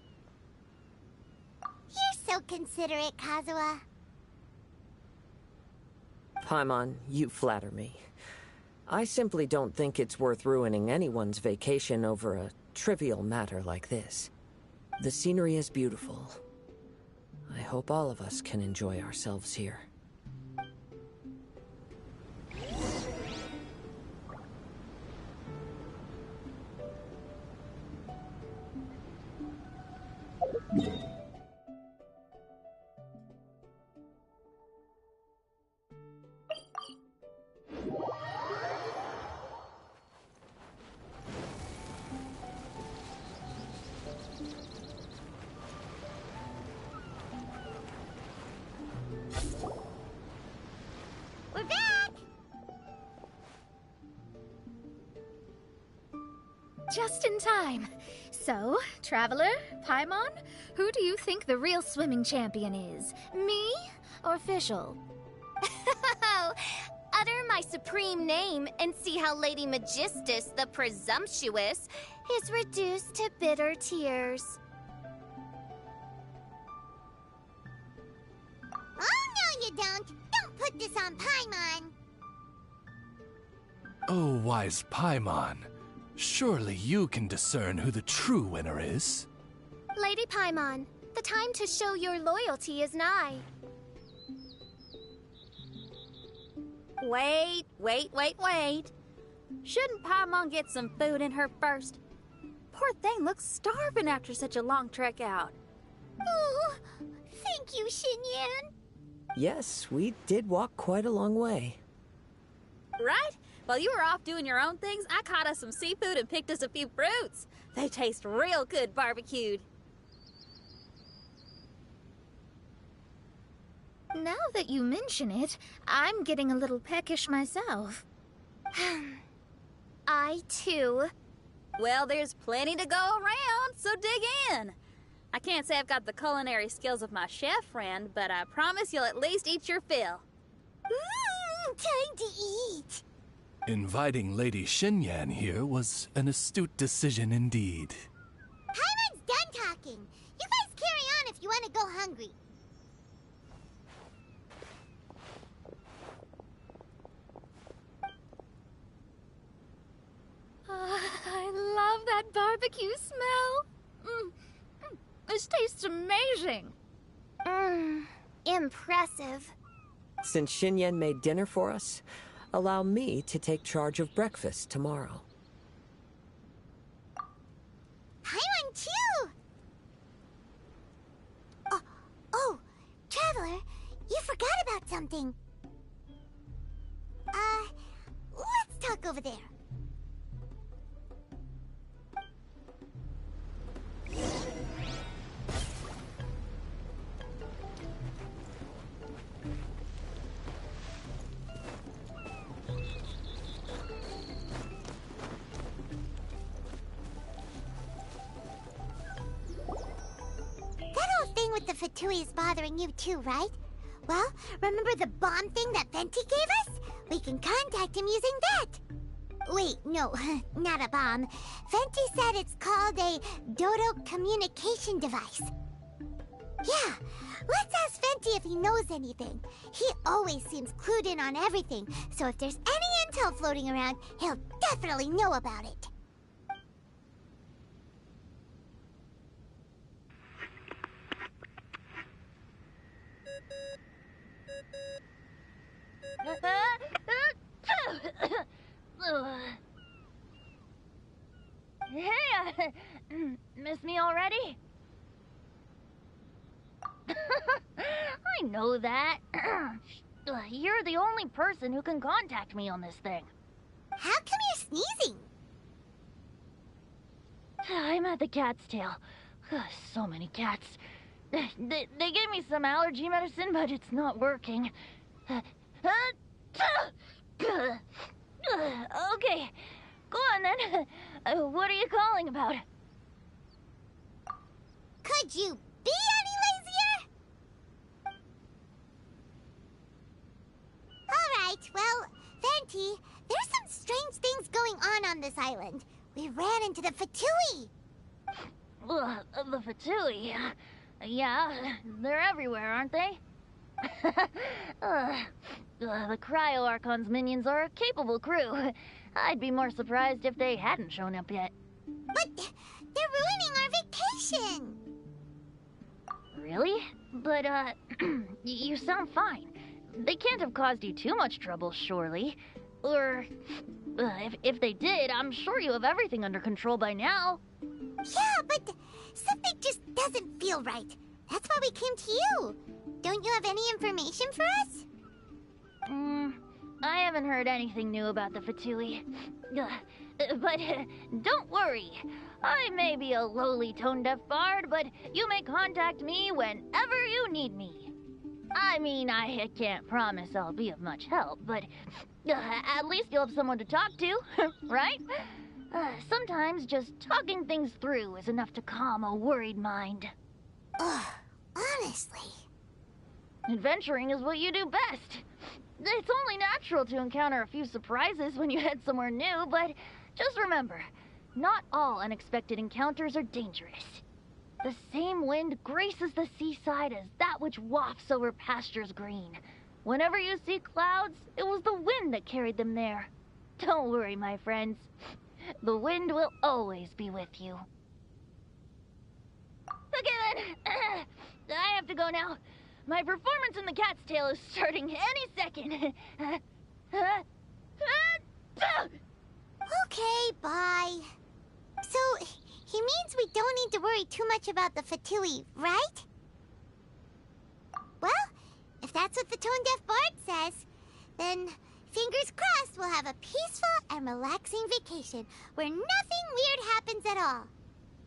You're so considerate, Kazuha. Paimon, you flatter me. I simply don't think it's worth ruining anyone's vacation over a trivial matter like this. The scenery is beautiful. I hope all of us can enjoy ourselves here. We're back! Just in time. So, Traveler, Paimon, who do you think the real swimming champion is? Me or Fischl? Utter my supreme name and see how Lady Magistus the Presumptuous is reduced to bitter tears. Oh, no you don't! Don't put this on Paimon! Oh, wise Paimon. Surely you can discern who the true winner is. Lady Paimon, the time to show your loyalty is nigh. Wait. Shouldn't Paimon get some food in her first? Poor thing looks starving after such a long trek out. Oh, thank you, Xinyan. Yes, we did walk quite a long way. Right? While you were off doing your own things, I caught us some seafood and picked us a few fruits. They taste real good barbecued. Now that you mention it, I'm getting a little peckish myself. I, too. Well, there's plenty to go around, so dig in. I can't say I've got the culinary skills of my chef friend, but I promise you'll at least eat your fill. Time to eat. Inviting Lady Xinyan here was an astute decision indeed. Paimon's done talking. You guys carry on if you want to go hungry. I love that barbecue smell. This tastes amazing. Impressive. Since Xinyan made dinner for us, allow me to take charge of breakfast tomorrow. Paimon too! Oh, Traveler, you forgot about something. Let's talk over there. With the Fatui is bothering you too, right? Well, remember the bomb thing that Venti gave us? We can contact him using that. Wait, no, not a bomb. Venti said it's called a Dodo communication device. Yeah, let's ask Venti if he knows anything. He always seems clued in on everything, so if there's any intel floating around, he'll definitely know about it. Hey, miss me already? I know that. You're the only person who can contact me on this thing. How come you're sneezing? I'm at the cat's tail. So many cats. They gave me some allergy medicine, but it's not working. Okay, go on then. What are you calling about? Could you be any lazier? Alright, well, Venti, there's some strange things going on this island. We ran into the Fatui. The Fatui? Yeah, they're everywhere, aren't they? The Cryo Archon's minions are a capable crew. I'd be more surprised if they hadn't shown up yet. But they're ruining our vacation. Really? But, you sound fine. They can't have caused you too much trouble, surely. Or, if they did, I'm sure you have everything under control by now. Yeah, but something just doesn't feel right. That's why we came to you. Don't you have any information for us? I haven't heard anything new about the Fatui. But don't worry. I may be a lowly tone-deaf bard, but you may contact me whenever you need me. I mean, I can't promise I'll be of much help, but at least you'll have someone to talk to, right? Sometimes just talking things through is enough to calm a worried mind. Ugh, honestly. Adventuring is what you do best. It's only natural to encounter a few surprises when you head somewhere new, but just remember, not all unexpected encounters are dangerous. The same wind graces the seaside as that which wafts over pastures green. Whenever you see clouds, it was the wind that carried them there. Don't worry, my friends. The wind will always be with you. Okay then, I have to go now. My performance in the cat's tail is starting any second. Okay, bye. So, he means we don't need to worry too much about the Fatui, right? Well, if that's what the tone-deaf bard says, then fingers crossed we'll have a peaceful and relaxing vacation where nothing weird happens at all.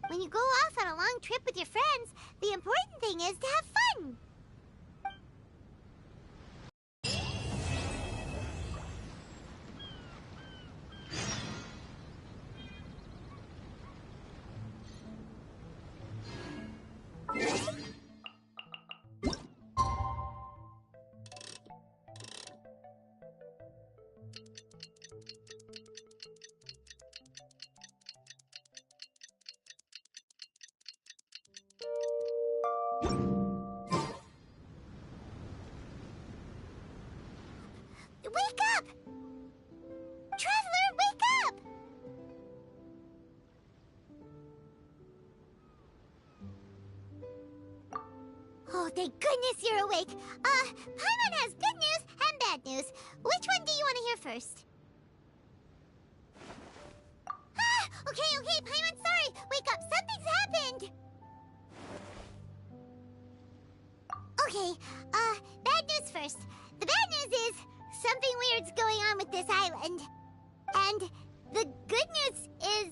When you go off on a long trip with your friends, the important thing is to have fun. Wake up! Traveler, wake up! Oh, thank goodness you're awake. Paimon has good news and bad news. Which one do you want to hear first? Okay, Paimon, sorry. Wake up, something's happened. Okay, bad news first. The bad news is something weird's going on with this island. And the good news is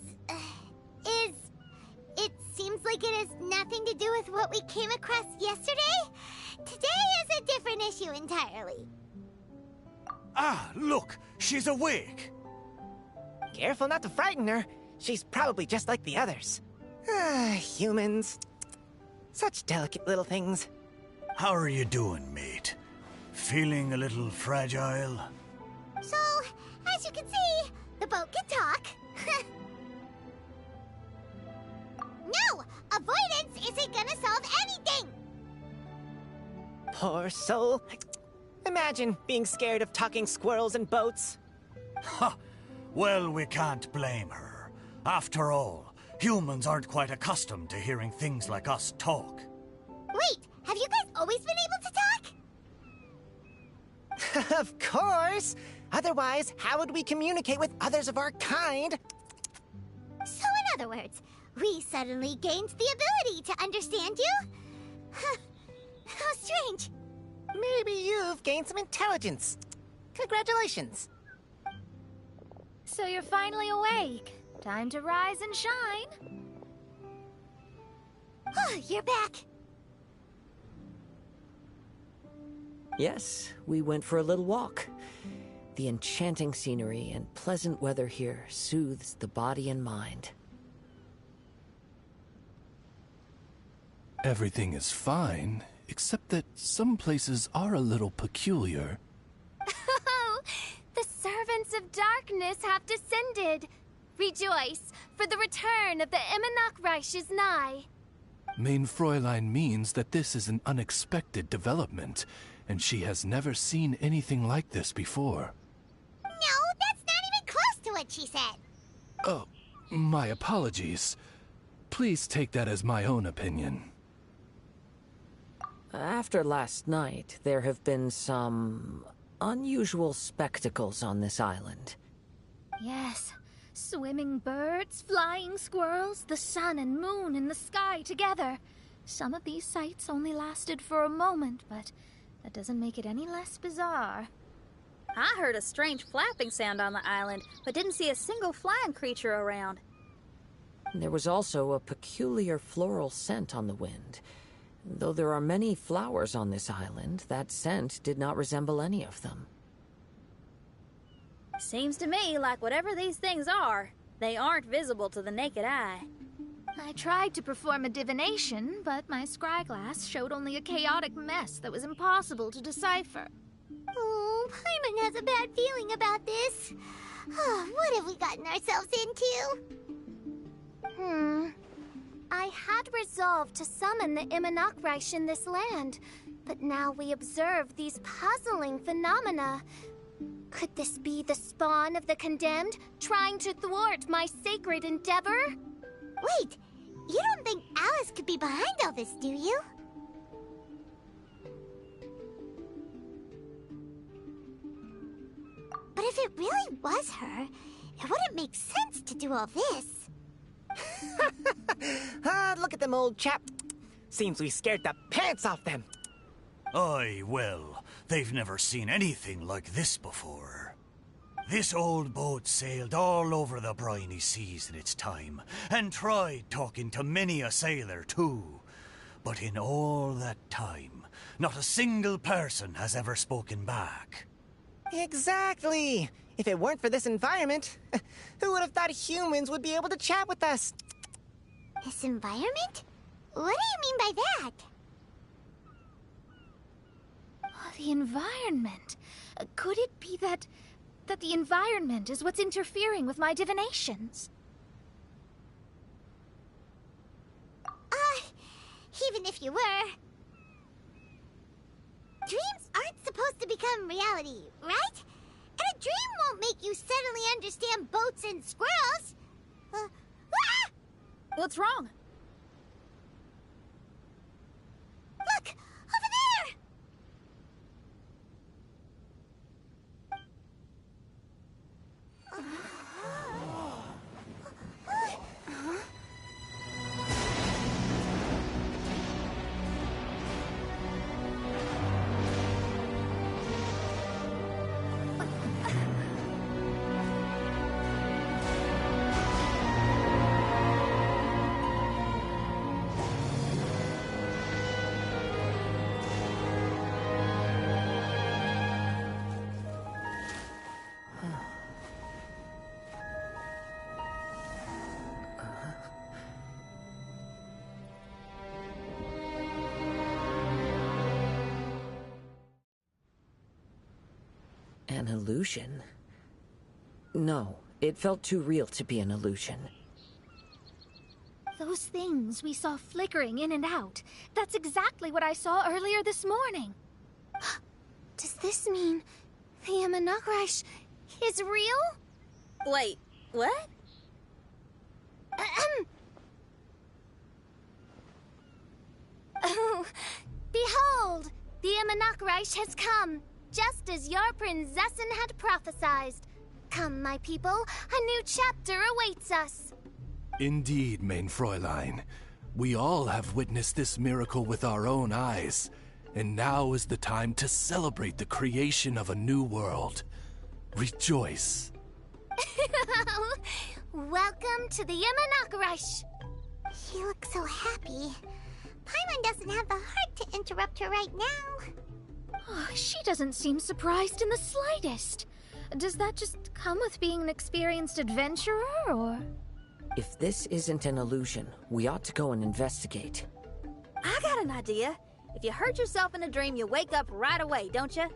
it seems like it has nothing to do with what we came across yesterday. Today is a different issue entirely. Ah, look, she's awake. Careful not to frighten her. She's probably just like the others. Humans. Such delicate little things. How are you doing, mate? Feeling a little fragile? So, as you can see, the boat can talk. No! Avoidance isn't gonna solve anything! Poor soul. Imagine being scared of talking squirrels and boats. Ha! Well, we can't blame her. After all, humans aren't quite accustomed to hearing things like us talk. Wait, have you guys always been able to talk? Of course! Otherwise, how would we communicate with others of our kind? So in other words, we suddenly gained the ability to understand you? How strange. Maybe you've gained some intelligence. Congratulations. So you're finally awake. Time to rise and shine. Oh, you're back. Yes, we went for a little walk. The enchanting scenery and pleasant weather here soothes the body and mind. Everything is fine, except that some places are a little peculiar. Oh, the servants of darkness have descended. Rejoice, for the return of the Immernachtreich is nigh. Main Fräulein means that this is an unexpected development, and she has never seen anything like this before. No, that's not even close to what she said. Oh, my apologies. Please take that as my own opinion. After last night, there have been some unusual spectacles on this island. Yes. Swimming birds, flying squirrels, the sun and moon in the sky together. Some of these sights only lasted for a moment, but that doesn't make it any less bizarre. I heard a strange flapping sound on the island, but didn't see a single flying creature around. There was also a peculiar floral scent on the wind. Though there are many flowers on this island, that scent did not resemble any of them. Seems to me like whatever these things are, they aren't visible to the naked eye. I tried to perform a divination, but my scryglass showed only a chaotic mess that was impossible to decipher. Oh, Paimon has a bad feeling about this. Oh, what have we gotten ourselves into? I had resolved to summon the Immernachtreich in this land, but now we observe these puzzling phenomena. Could this be the spawn of the condemned, trying to thwart my sacred endeavor? Wait, you don't think Alice could be behind all this, do you? But if it really was her, it wouldn't make sense to do all this. Look at them, old chap. Seems we scared the pants off them. Aye, well, they've never seen anything like this before. This old boat sailed all over the briny seas in its time, and tried talking to many a sailor too. But in all that time, not a single person has ever spoken back. Exactly. If it weren't for this environment, who would have thought humans would be able to chat with us? This environment? What do you mean by that? The environment. Could it be that the environment is what's interfering with my divinations? Even if you were. Dreams aren't supposed to become reality, right? And a dream won't make you suddenly understand boats and squirrels. What's wrong? Look! Over there! An illusion? No, it felt too real to be an illusion. Those things we saw flickering in and out. That's exactly what I saw earlier this morning. Does this mean the Immernachtreich is real? Wait, what? Oh, behold! The Immernachtreich has come, just as your Prinzessin had prophesied. Come, my people, a new chapter awaits us. Indeed, Main Fräulein. We all have witnessed this miracle with our own eyes, And now is the time to celebrate the creation of a new world. Rejoice. Welcome to the Imanakrush. She looks so happy. Paimon doesn't have the heart to interrupt her right now. Oh, she doesn't seem surprised in the slightest. Does that just come with being an experienced adventurer, or...? If this isn't an illusion, we ought to go and investigate. I got an idea. If you hurt yourself in a dream, you wake up right away, don't you?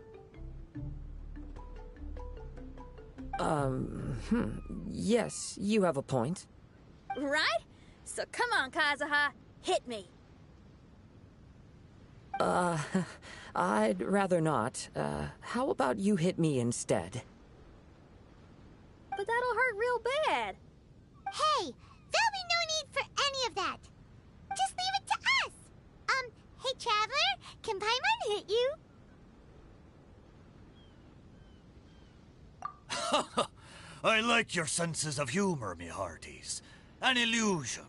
Yes, you have a point. Right? So come on, Kazuha, hit me. I'd rather not. How about you hit me instead? But that'll hurt real bad. Hey, there'll be no need for any of that. Just leave it to us. Hey, Traveler, can Paimon hit you? I like your senses of humor, me hearties. An illusion.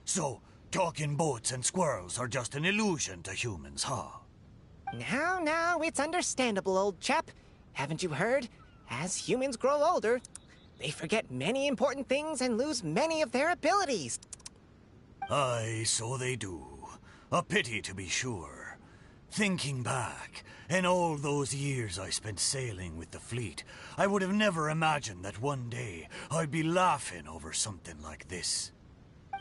So, talking boats and squirrels are just an illusion to humans, huh? Now, it's understandable, old chap. Haven't you heard? As humans grow older, they forget many important things and lose many of their abilities. Aye, so they do. A pity, to be sure. Thinking back, in all those years I spent sailing with the fleet, I would have never imagined that one day I'd be laughing over something like this.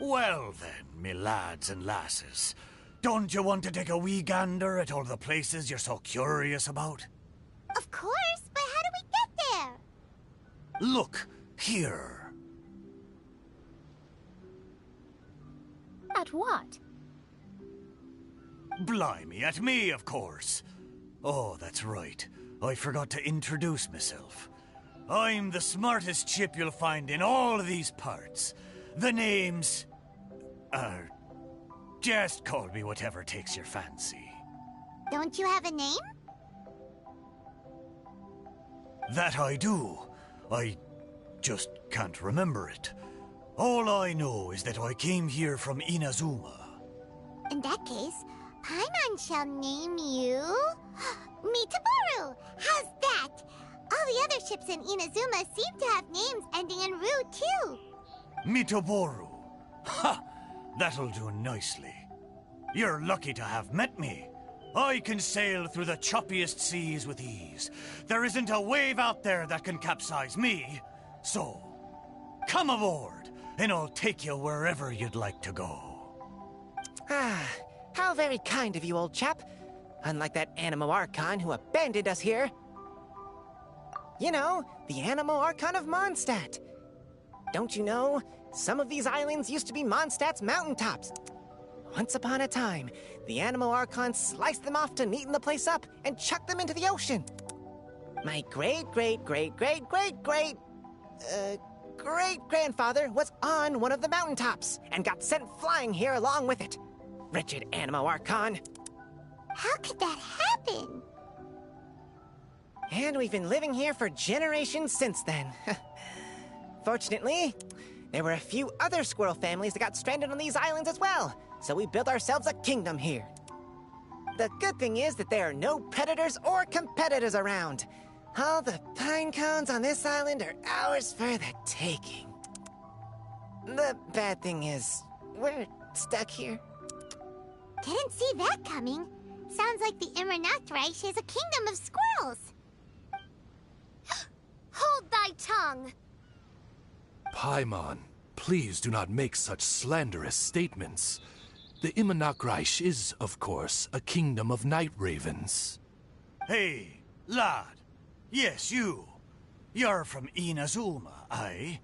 Well then, me lads and lasses, don't you want to take a wee gander at all the places you're so curious about? Of course, but how do we get there? Look, here. At what? Blimey, at me, of course. Oh, that's right. I forgot to introduce myself. I'm the smartest chip you'll find in all of these parts. The name's... just call me whatever takes your fancy. Don't you have a name? That I do. I just can't remember it. All I know is that I came here from Inazuma. In that case, Paimon shall name you... Mitaboru! How's that? All the other ships in Inazuma seem to have names ending in Ru, too. Mitaboru. Ha! That'll do nicely. You're lucky to have met me. I can sail through the choppiest seas with ease. There isn't a wave out there that can capsize me. So, come aboard, and I'll take you wherever you'd like to go. Ah, how very kind of you, old chap. Unlike that Animo Archon who abandoned us here. You know, the Animo Archon of Mondstadt. Don't you know, some of these islands used to be Mondstadt's mountaintops. Once upon a time, the Animo Archon sliced them off to neaten the place up and chucked them into the ocean. My great-grandfather was on one of the mountaintops and got sent flying here along with it. Wretched Animo Archon. How could that happen? And we've been living here for generations since then. Fortunately, there were a few other squirrel families that got stranded on these islands as well, so we built ourselves a kingdom here. The good thing is that there are no predators or competitors around. All the pine cones on this island are ours for the taking. The bad thing is, we're stuck here. Didn't see that coming. Sounds like the Immernachreich is a kingdom of squirrels. Hold thy tongue! Paimon, please do not make such slanderous statements. The Immernachreich is, of course, a kingdom of night ravens. Hey, lad. Yes, you. You're from Inazuma, aye?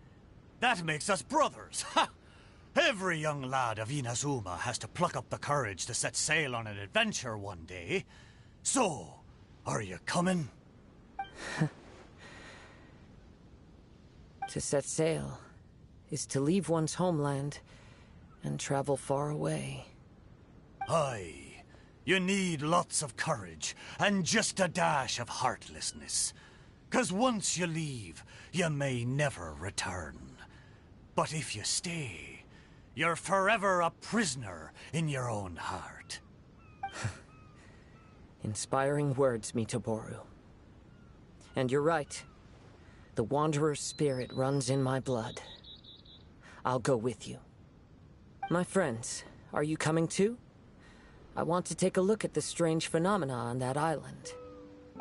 That makes us brothers, ha! Every young lad of Inazuma has to pluck up the courage to set sail on an adventure one day. So, are you coming? To set sail is to leave one's homeland and travel far away. Aye. You need lots of courage and just a dash of heartlessness. 'Cause once you leave, you may never return. But if you stay, you're forever a prisoner in your own heart. Inspiring words, Mitoboru. And you're right. The Wanderer's spirit runs in my blood. I'll go with you. My friends, are you coming too? I want to take a look at the strange phenomena on that island.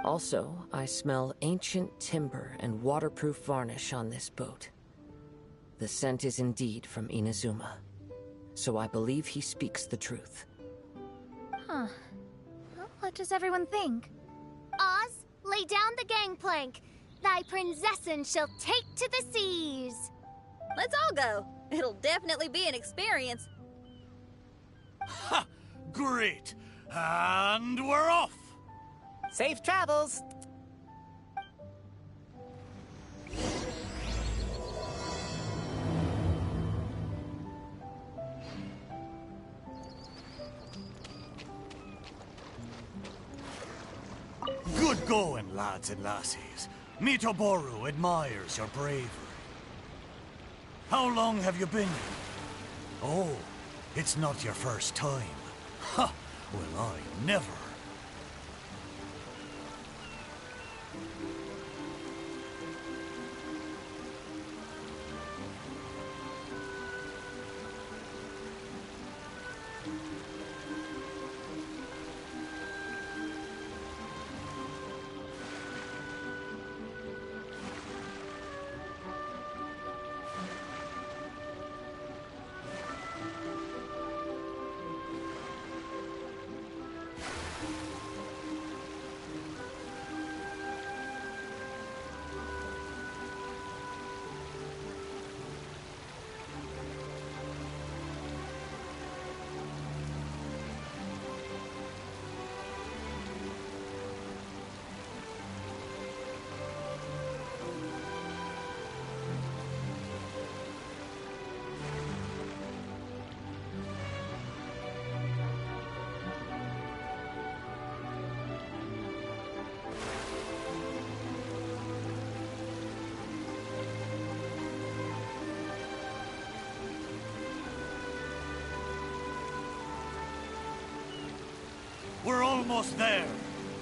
Also, I smell ancient timber and waterproof varnish on this boat. The scent is indeed from Inazuma, so I believe he speaks the truth. Huh. Well, what does everyone think? Oz, lay down the gangplank. Thy princessin shall take to the seas. Let's all go. It'll definitely be an experience. Ha! Great! And we're off! Safe travels! Good going, lads and lassies. Mitoboru admires your bravery. How long have you been here? Oh, it's not your first time. Ha! Well, I never. We're almost there.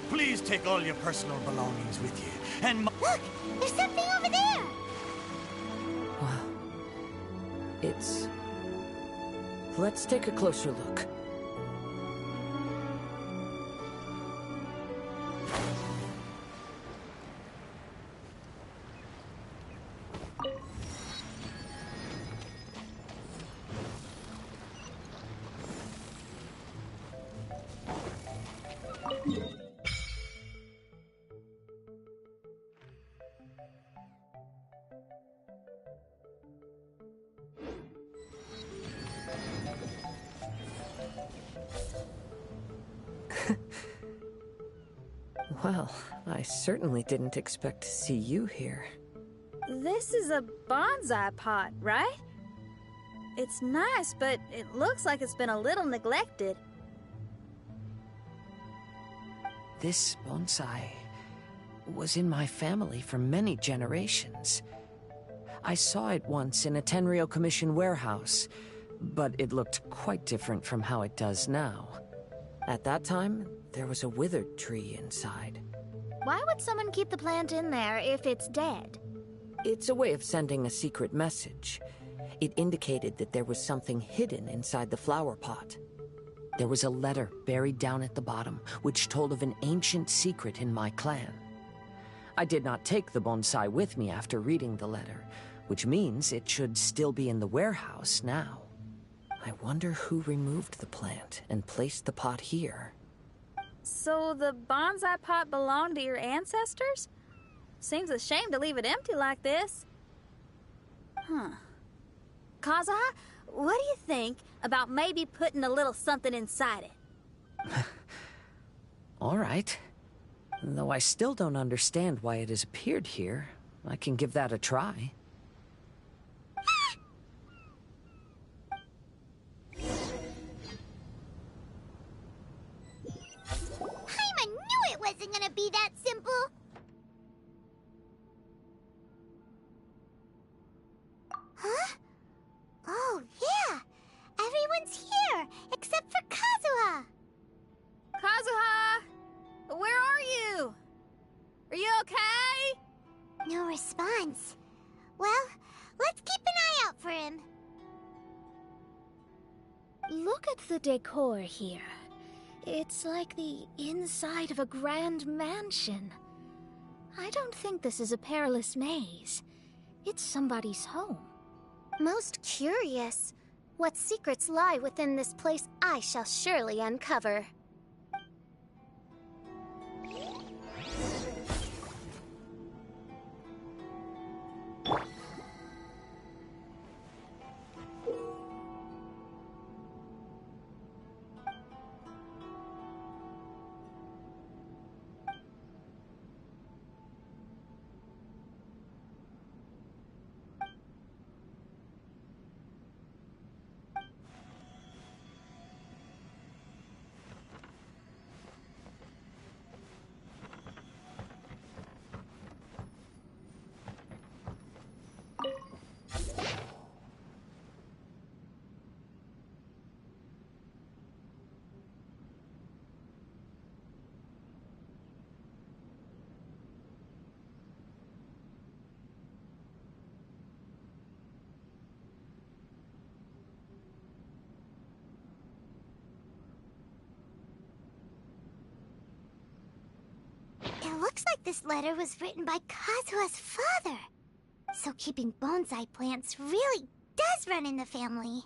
Please take all your personal belongings with you. And Look! There's something over there! Wow. It's... Let's take a closer look. Well, I certainly didn't expect to see you here. This is a bonsai pot, right? It's nice, but it looks like it's been a little neglected. This bonsai was in my family for many generations. I saw it once in a Tenryo Commission warehouse, but it looked quite different from how it does now. At that time, there was a withered tree inside. Why would someone keep the plant in there if it's dead? It's a way of sending a secret message. It indicated that there was something hidden inside the flower pot. There was a letter buried down at the bottom, which told of an ancient secret in my clan. I did not take the bonsai with me after reading the letter, which means it should still be in the warehouse now. I wonder who removed the plant and placed the pot here. So the bonsai pot belonged to your ancestors? Seems a shame to leave it empty like this. Huh. Kazuha, what do you think about maybe putting a little something inside it? All right. Though I still don't understand why it has appeared here, I can give that a try. Paimon knew it wasn't gonna be that simple! Huh? Oh, yeah! Everyone's here, except for Kazuha! Kazuha! Are you okay? No response. Well, let's keep an eye out for him. Look at the decor here. It's like the inside of a grand mansion. I don't think this is a perilous maze. It's somebody's home. Most curious. What secrets lie within this place I shall surely uncover. It looks like this letter was written by Kazuha's father. So keeping bonsai plants really does run in the family.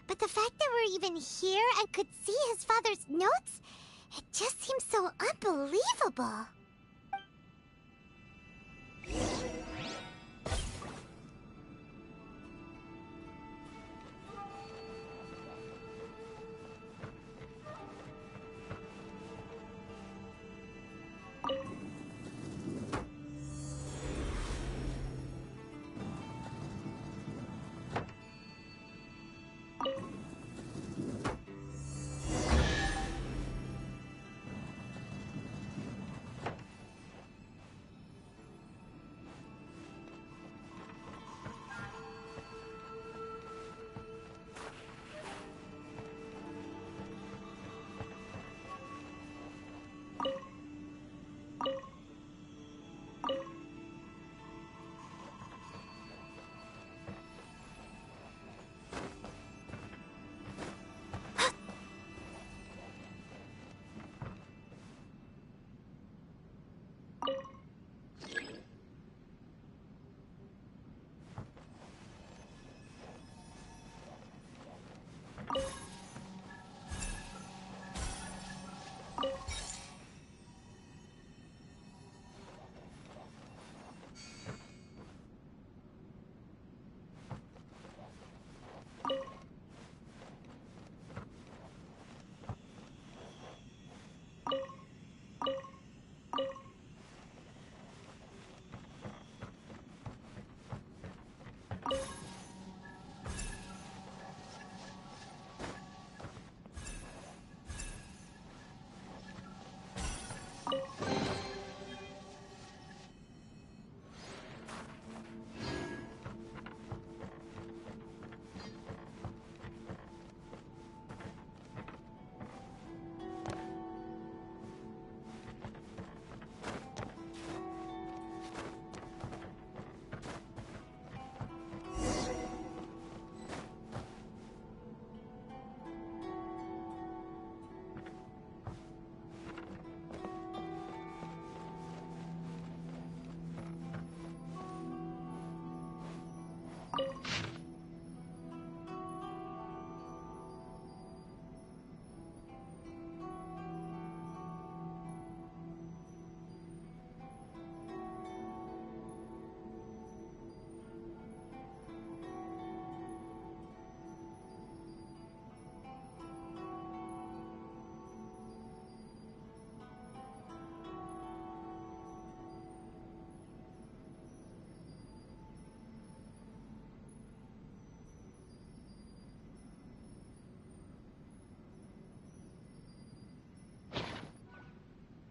But the fact that we're even here and could see his father's notes, it just seems so unbelievable.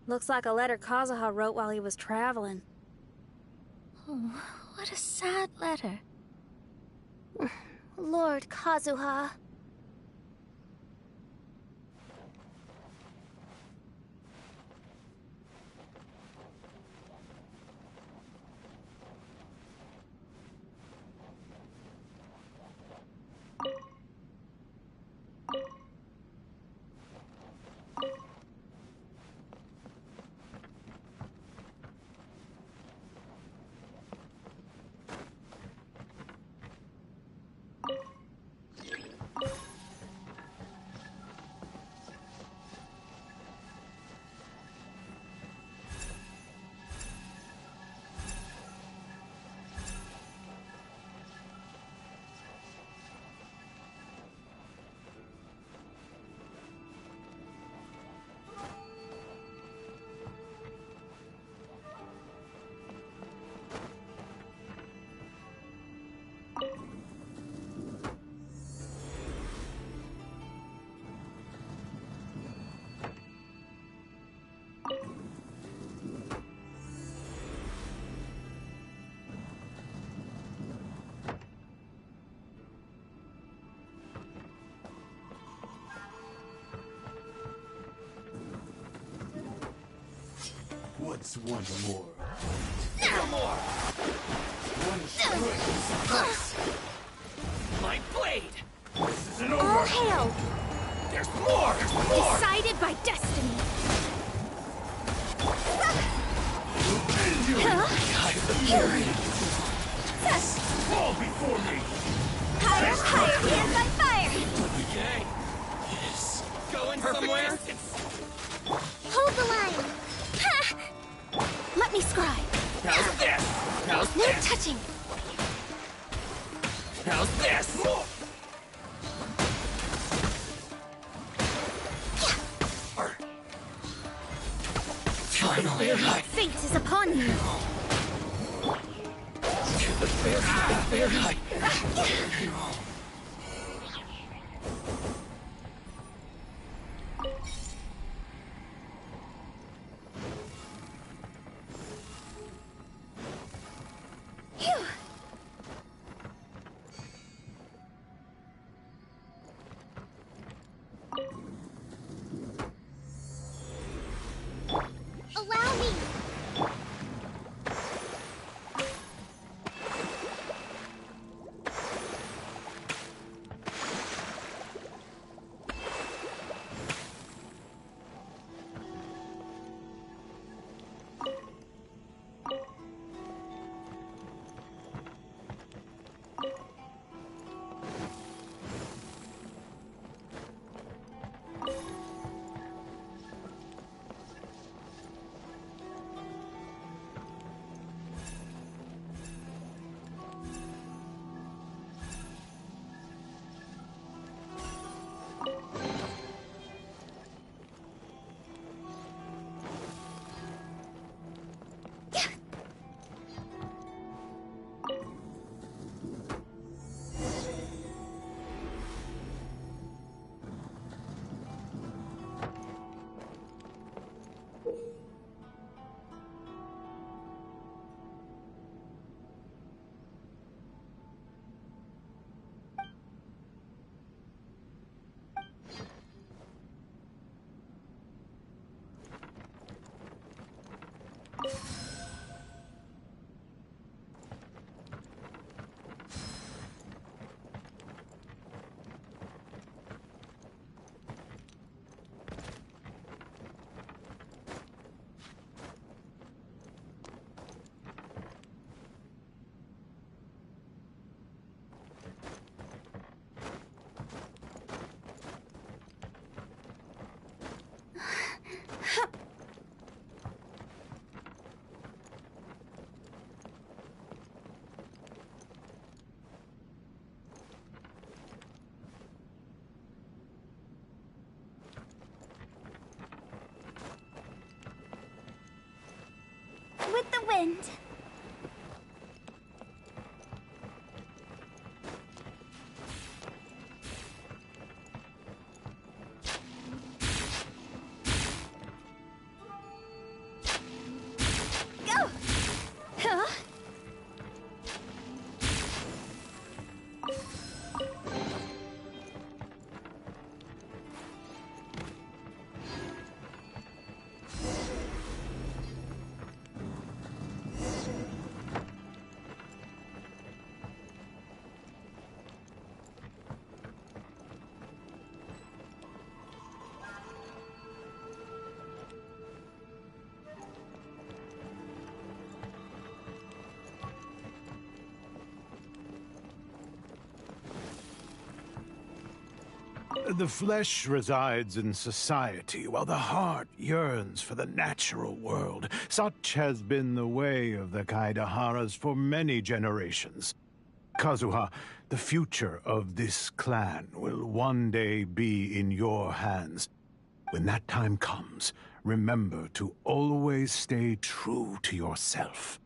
Looks like a letter Kazuha wrote while he was traveling. Oh, what a sad letter. Lord Kazuha. What's one more? No more! One strike will suffice. My blade! This isn't All over! hail! There's more! There's more! Decided by destiny. End you! Tide of the Fury! Fall before me! Higher, higher, hands on fire! Okay. Yes. Going somewhere? Hold the line. Ha! Let me scribe. How's this? How's No this? touching. How's this? Finally, Fate is upon you. to the very height. Phew. Allow me. With the wind. Go! Huh? The flesh resides in society, while the heart yearns for the natural world. Such has been the way of the Kaidaharas for many generations. Kazuha, the future of this clan will one day be in your hands. When that time comes, remember to always stay true to yourself.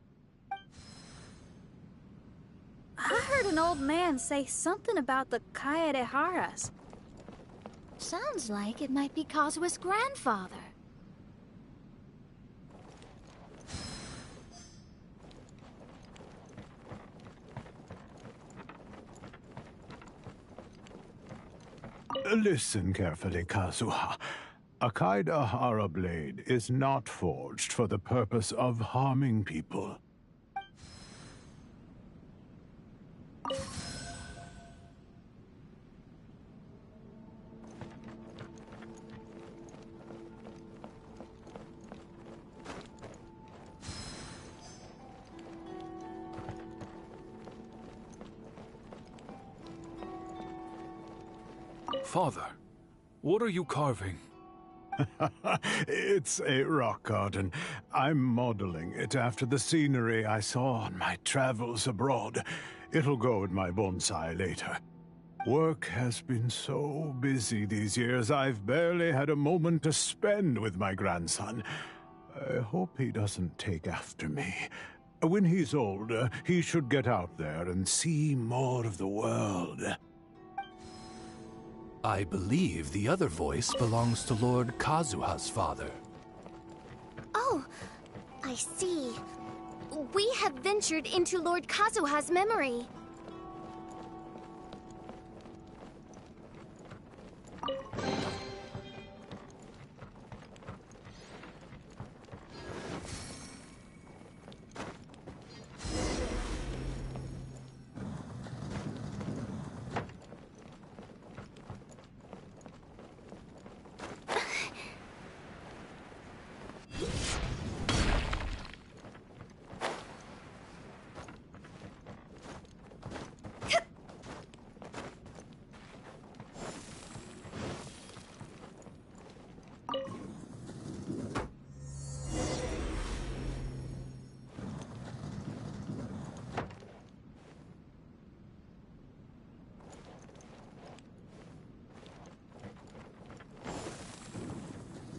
I heard an old man say something about the Kaidaharas. Sounds like it might be Kazuha's grandfather. Listen carefully, Kazuha. A Kaidahara blade is not forged for the purpose of harming people. Father, what are you carving? It's a rock garden. I'm modeling it after the scenery I saw on my travels abroad. It'll go in my bonsai later. Work has been so busy these years, I've barely had a moment to spend with my grandson. I hope he doesn't take after me. When he's older, he should get out there and see more of the world. I believe the other voice belongs to Lord Kazuha's father. Oh, I see. We have ventured into Lord Kazuha's memory.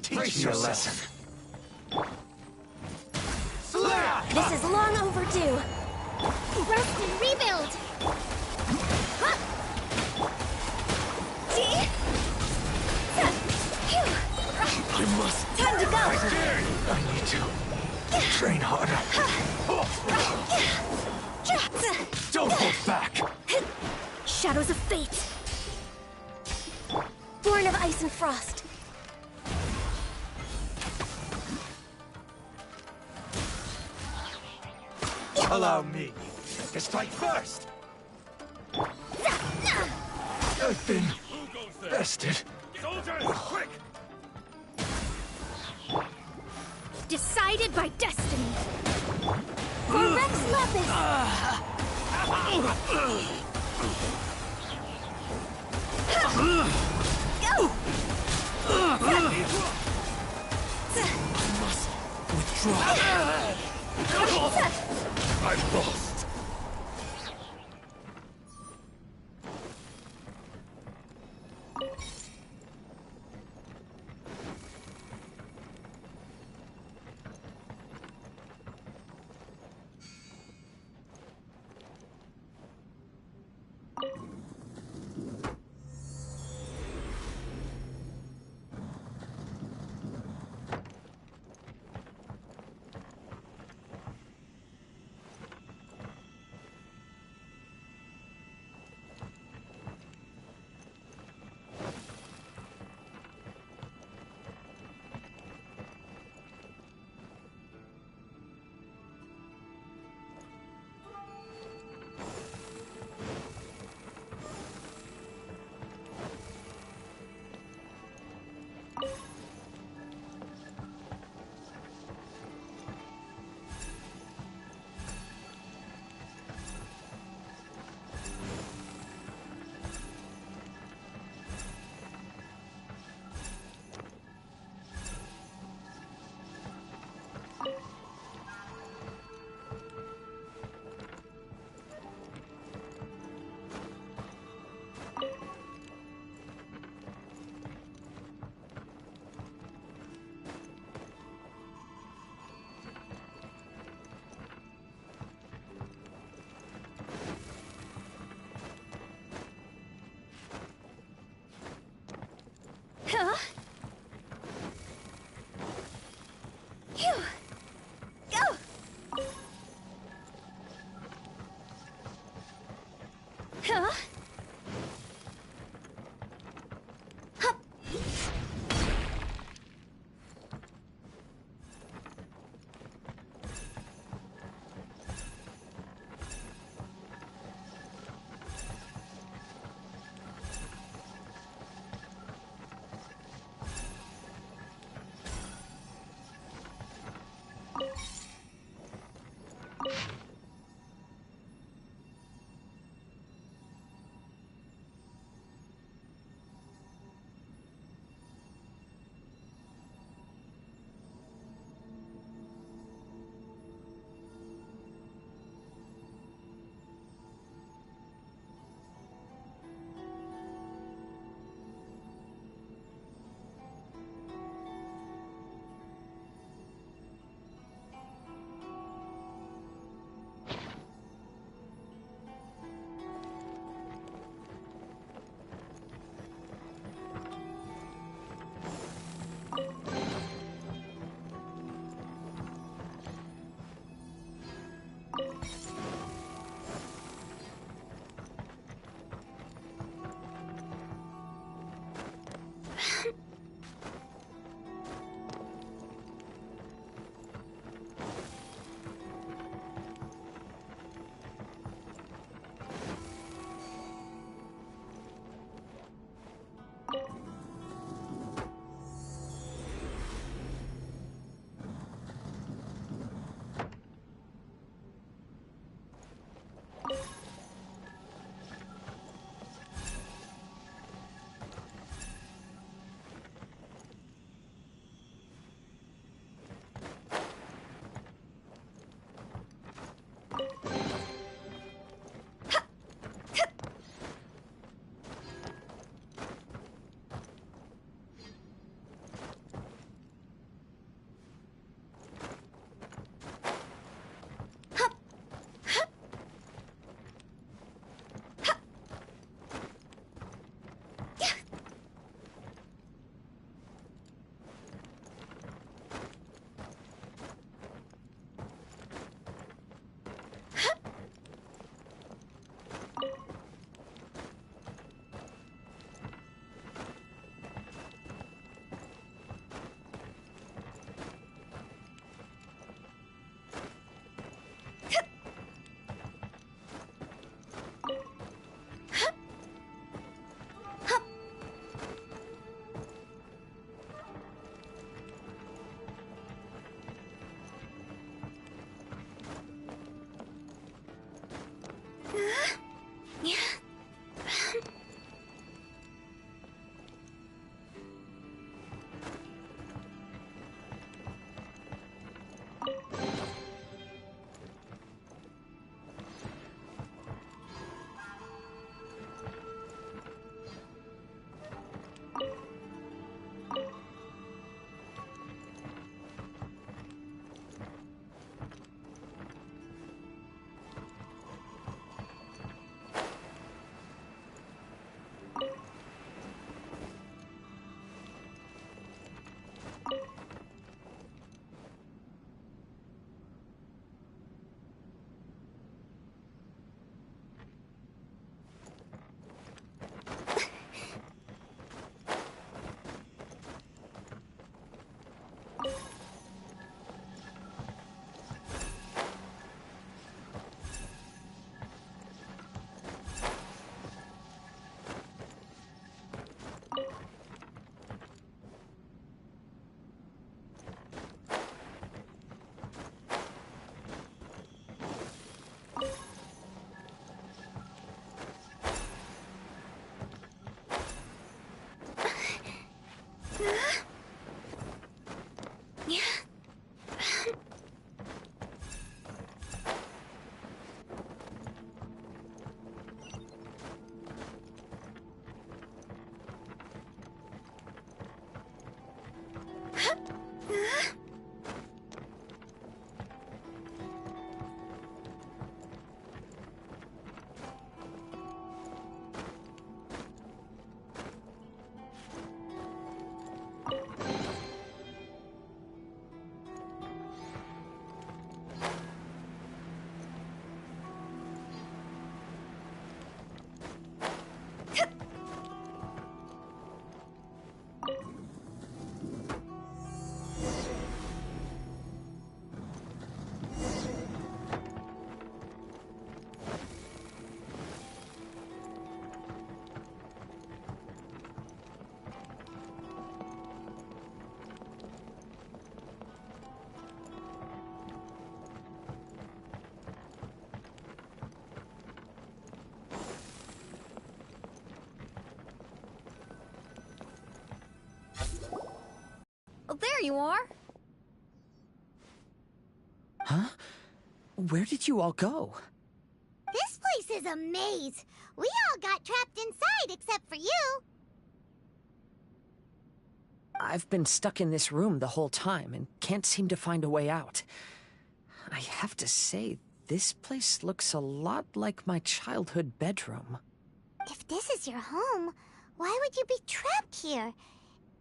Teach me a lesson. This is long overdue. Rest and rebuild. I must. Time to go. I need to train harder. Don't hold back. Shadows of fate. Born of ice and frost. Allow me to strike first. I've been bested. Soldiers, quick! Decided by destiny. For Rex Lapis. Go! I must withdraw. I've lost. Huh? Phew. Go! Huh? Hup. you are. Huh? Where did you all go? This place is a maze. We all got trapped inside except for you. I've been stuck in this room the whole time and can't seem to find a way out. I have to say, this place looks a lot like my childhood bedroom. If this is your home, why would you be trapped here?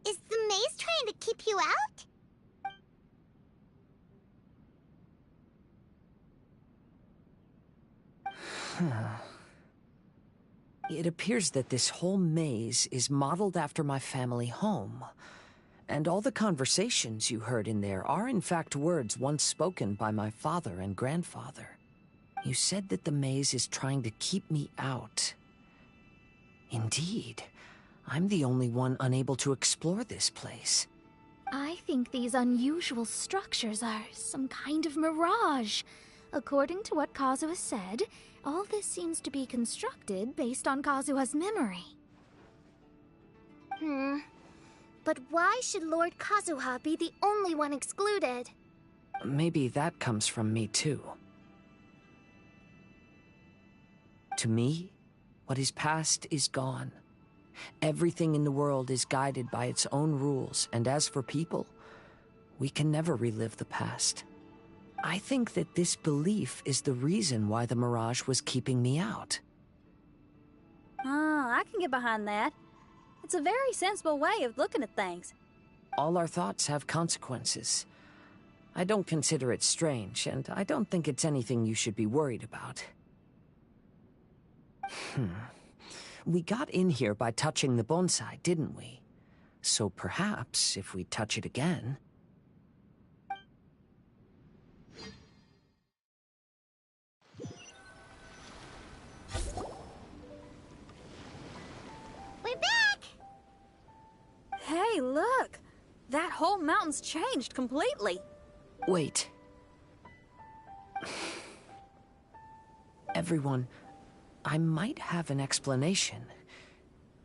Is the maze trying to keep you out? It appears that this whole maze is modeled after my family home. And all the conversations you heard in there are in fact words once spoken by my father and grandfather. You said that the maze is trying to keep me out. Indeed, I'm the only one unable to explore this place. I think these unusual structures are some kind of mirage. According to what Kazuha said, all this seems to be constructed based on Kazuha's memory. But why should Lord Kazuha be the only one excluded? Maybe that comes from me too. To me, what is past is gone. Everything in the world is guided by its own rules, and as for people, we can never relive the past. I think that this belief is the reason why the mirage was keeping me out. I can get behind that. It's a very sensible way of looking at things. All our thoughts have consequences. I don't consider it strange, and I don't think it's anything you should be worried about. We got in here by touching the bonsai, didn't we? So perhaps, if we touch it again... We're back! Hey, look! That whole mountain's changed completely. Wait. Everyone, I might have an explanation.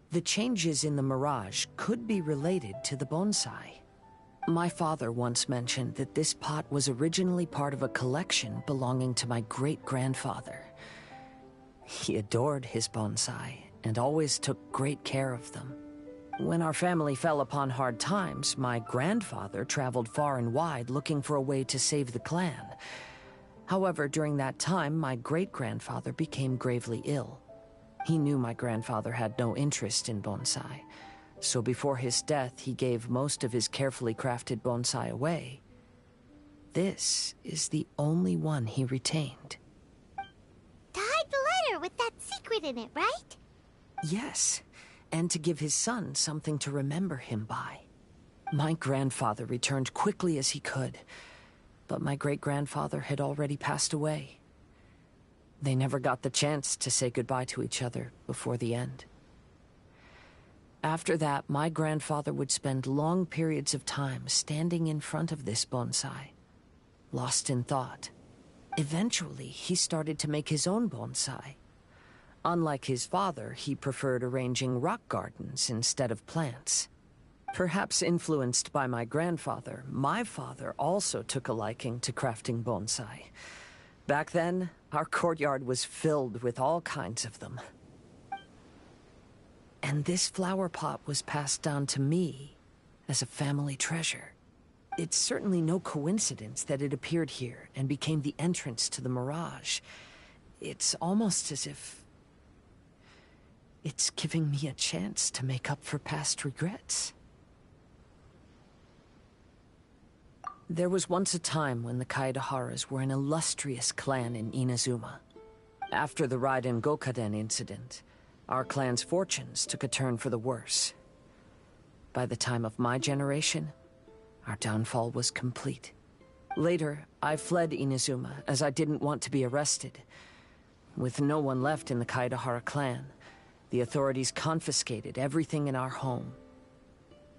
The changes in the mirage could be related to the bonsai. My father once mentioned that this pot was originally part of a collection belonging to my great-grandfather. He adored his bonsai and always took great care of them. When our family fell upon hard times, my grandfather traveled far and wide looking for a way to save the clan. However, during that time, my great-grandfather became gravely ill. He knew my grandfather had no interest in bonsai, so before his death, he gave most of his carefully crafted bonsai away. This is the only one he retained. To hide the letter with that secret in it, right? Yes, and to give his son something to remember him by. My grandfather returned quickly as he could, but my great-grandfather had already passed away. They never got the chance to say goodbye to each other before the end. After that, my grandfather would spend long periods of time standing in front of this bonsai, lost in thought. Eventually, he started to make his own bonsai. Unlike his father, he preferred arranging rock gardens instead of plants. Perhaps influenced by my grandfather, my father also took a liking to crafting bonsai. Back then, our courtyard was filled with all kinds of them. And this flower pot was passed down to me as a family treasure. It's certainly no coincidence that it appeared here and became the entrance to the mirage. It's almost as if it's giving me a chance to make up for past regrets. There was once a time when the Kaidaharas were an illustrious clan in Inazuma. After the Raiden Gokaden incident, our clan's fortunes took a turn for the worse. By the time of my generation, our downfall was complete. Later, I fled Inazuma as I didn't want to be arrested. With no one left in the Kaidahara clan, the authorities confiscated everything in our home,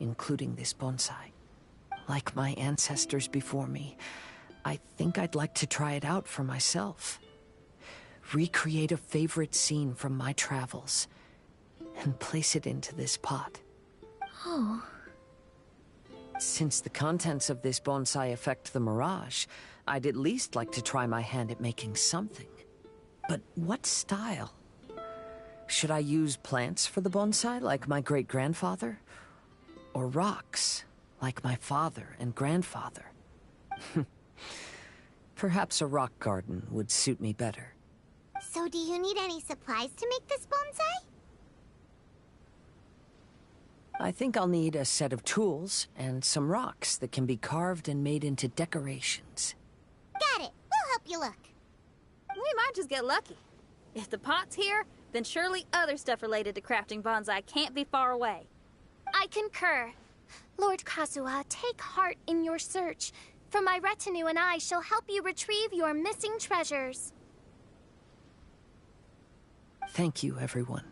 including this bonsai. Like my ancestors before me, I think I'd like to try it out for myself. Recreate a favorite scene from my travels, and place it into this pot. Oh. Since the contents of this bonsai affect the mirage, I'd at least like to try my hand at making something. But what style? Should I use plants for the bonsai, like my great-grandfather? Or rocks, like my father and grandfather? Perhaps a rock garden would suit me better. So do you need any supplies to make this bonsai? I think I'll need a set of tools and some rocks that can be carved and made into decorations. Got it. We'll help you look. We might just get lucky. If the pot's here, then surely other stuff related to crafting bonsai can't be far away. I concur. Lord Kazuha, take heart in your search, for my retinue and I shall help you retrieve your missing treasures. Thank you, everyone.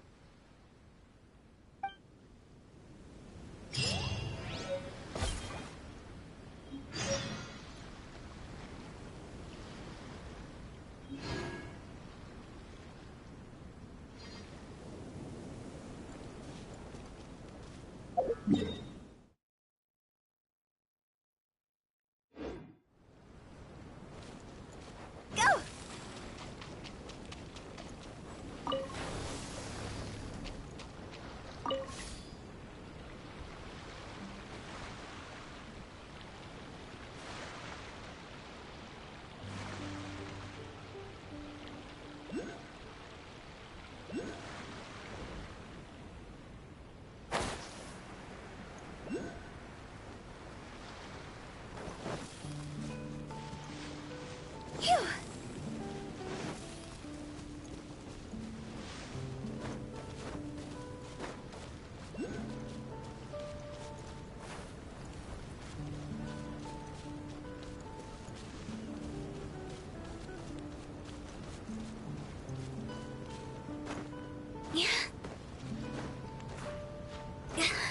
Go! Phew!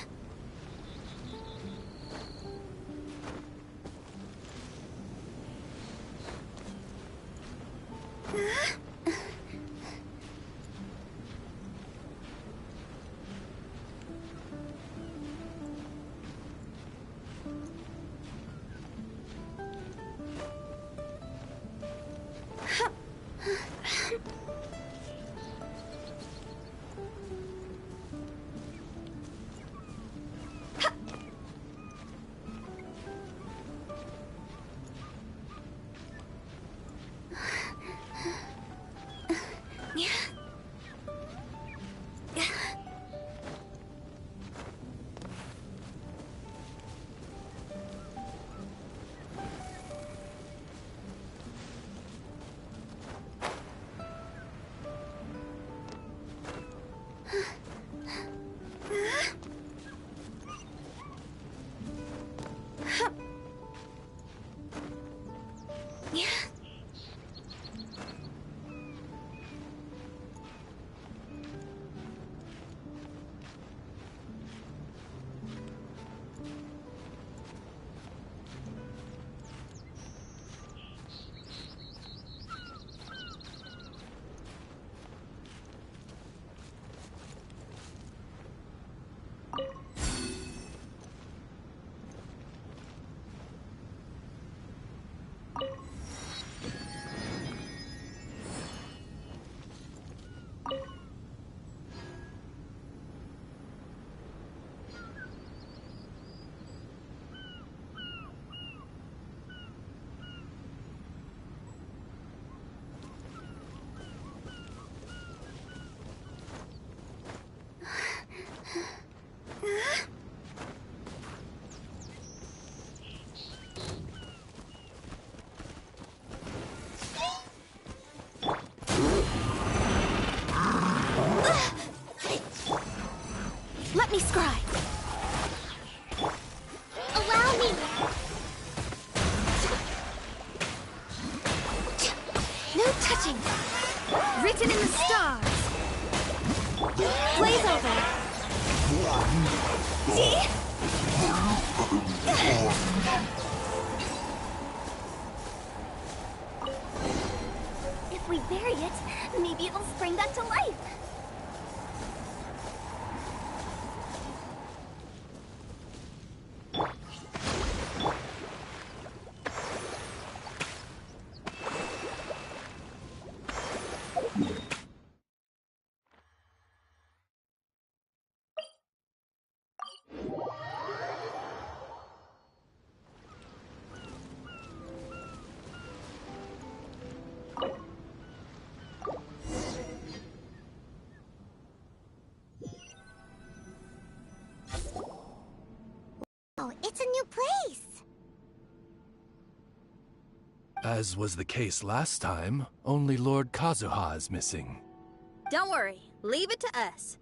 Yeah. Let me scry. Allow me. No touching. Written in the stars. Blaze over. See? If we bury it, maybe it'll spring back to life. it's a new place. As was the case last time, only Lord Kazuha is missing. Don't worry, leave it to us.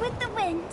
With the wind.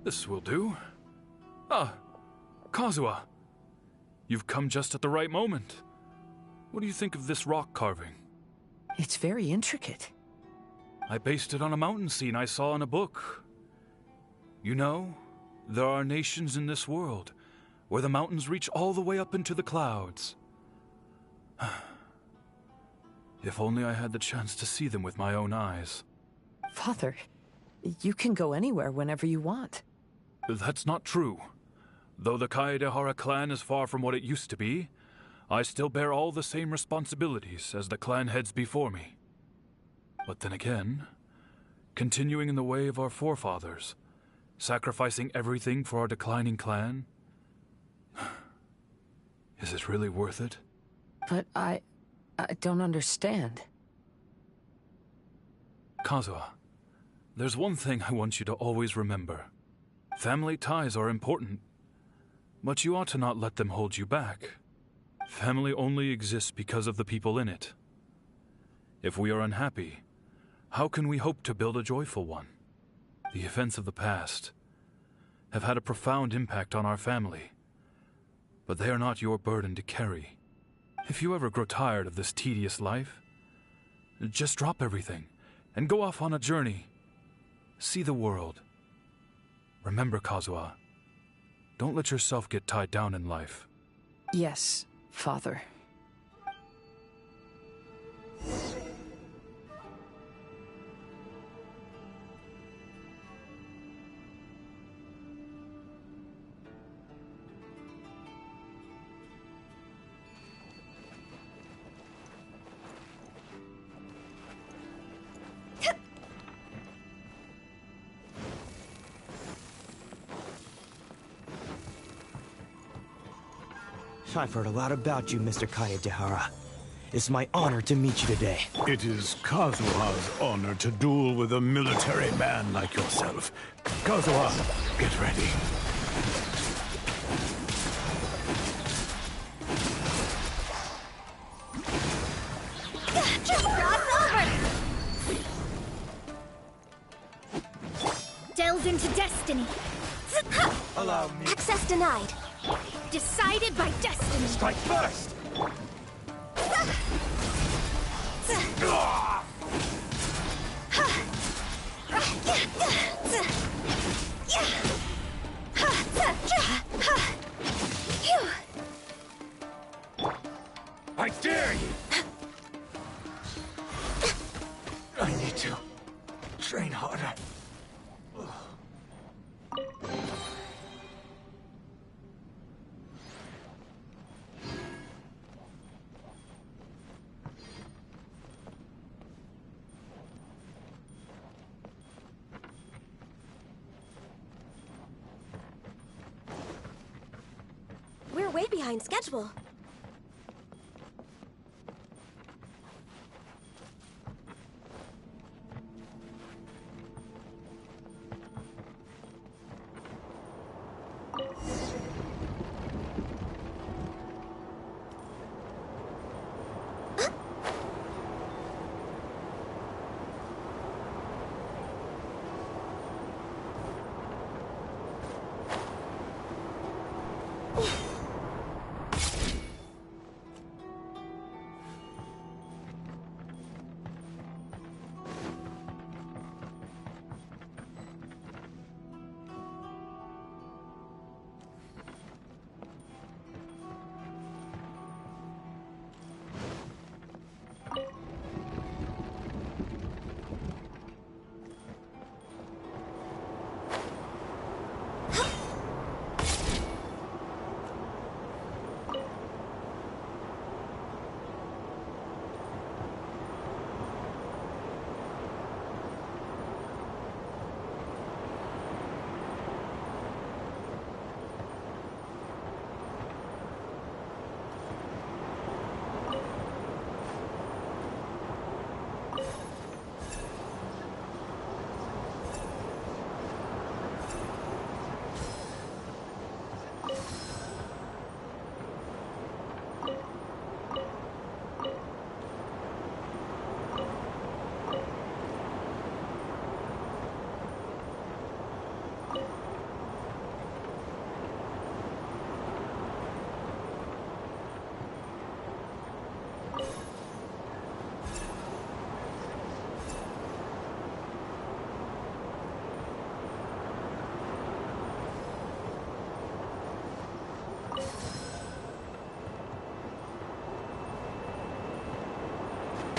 This will do. Ah, Kazuha. You've come just at the right moment. What do you think of this rock carving? It's very intricate. I based it on a mountain scene I saw in a book. You know, there are nations in this world where the mountains reach all the way up into the clouds. If only I had the chance to see them with my own eyes. Father, you can go anywhere whenever you want. That's not true. Though the Kaedehara clan is far from what it used to be, I still bear all the same responsibilities as the clan heads before me. But then again, continuing in the way of our forefathers, sacrificing everything for our declining clan, is it really worth it? But I don't understand. Kazuha, there's one thing I want you to always remember. Family ties are important, but you ought to not let them hold you back. Family only exists because of the people in it. If we are unhappy, how can we hope to build a joyful one? The events of the past have had a profound impact on our family, but they are not your burden to carry. If you ever grow tired of this tedious life, just drop everything and go off on a journey. See the world. Remember, Kazuha, don't let yourself get tied down in life. Yes, Father. I've heard a lot about you, Mr. Kayadehara. It's my honor to meet you today. It is Kazuha's honor to duel with a military man like yourself. Kazuha, get ready. Delved into destiny. Allow me. Access denied. Decided by destiny. Strike first! I dare you! I need to train harder. We're way behind schedule.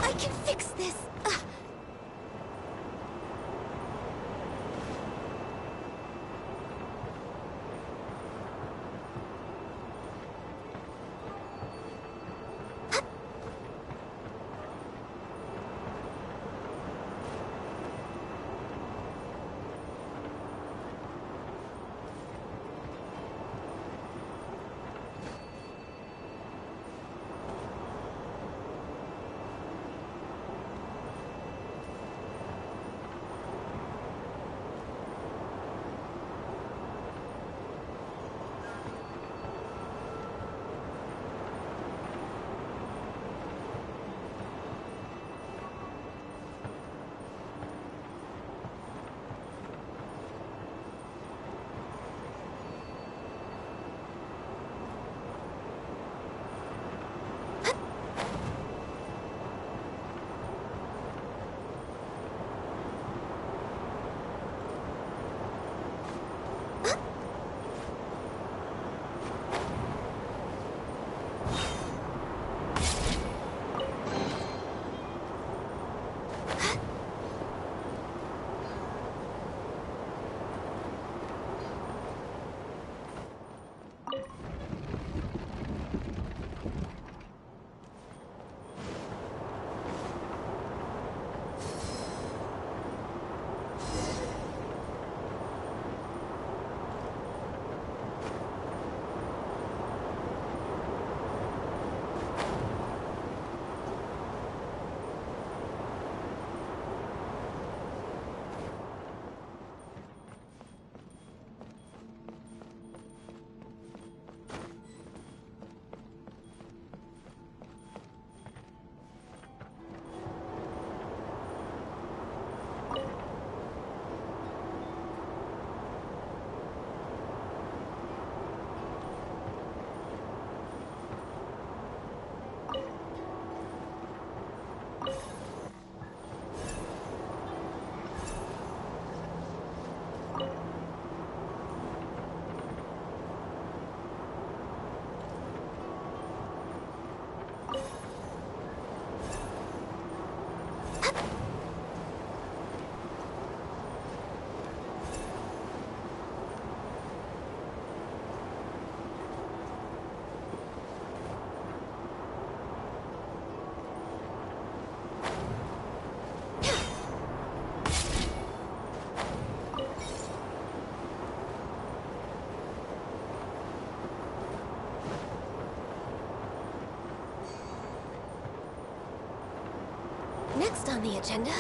I can fix this. Next on the agenda...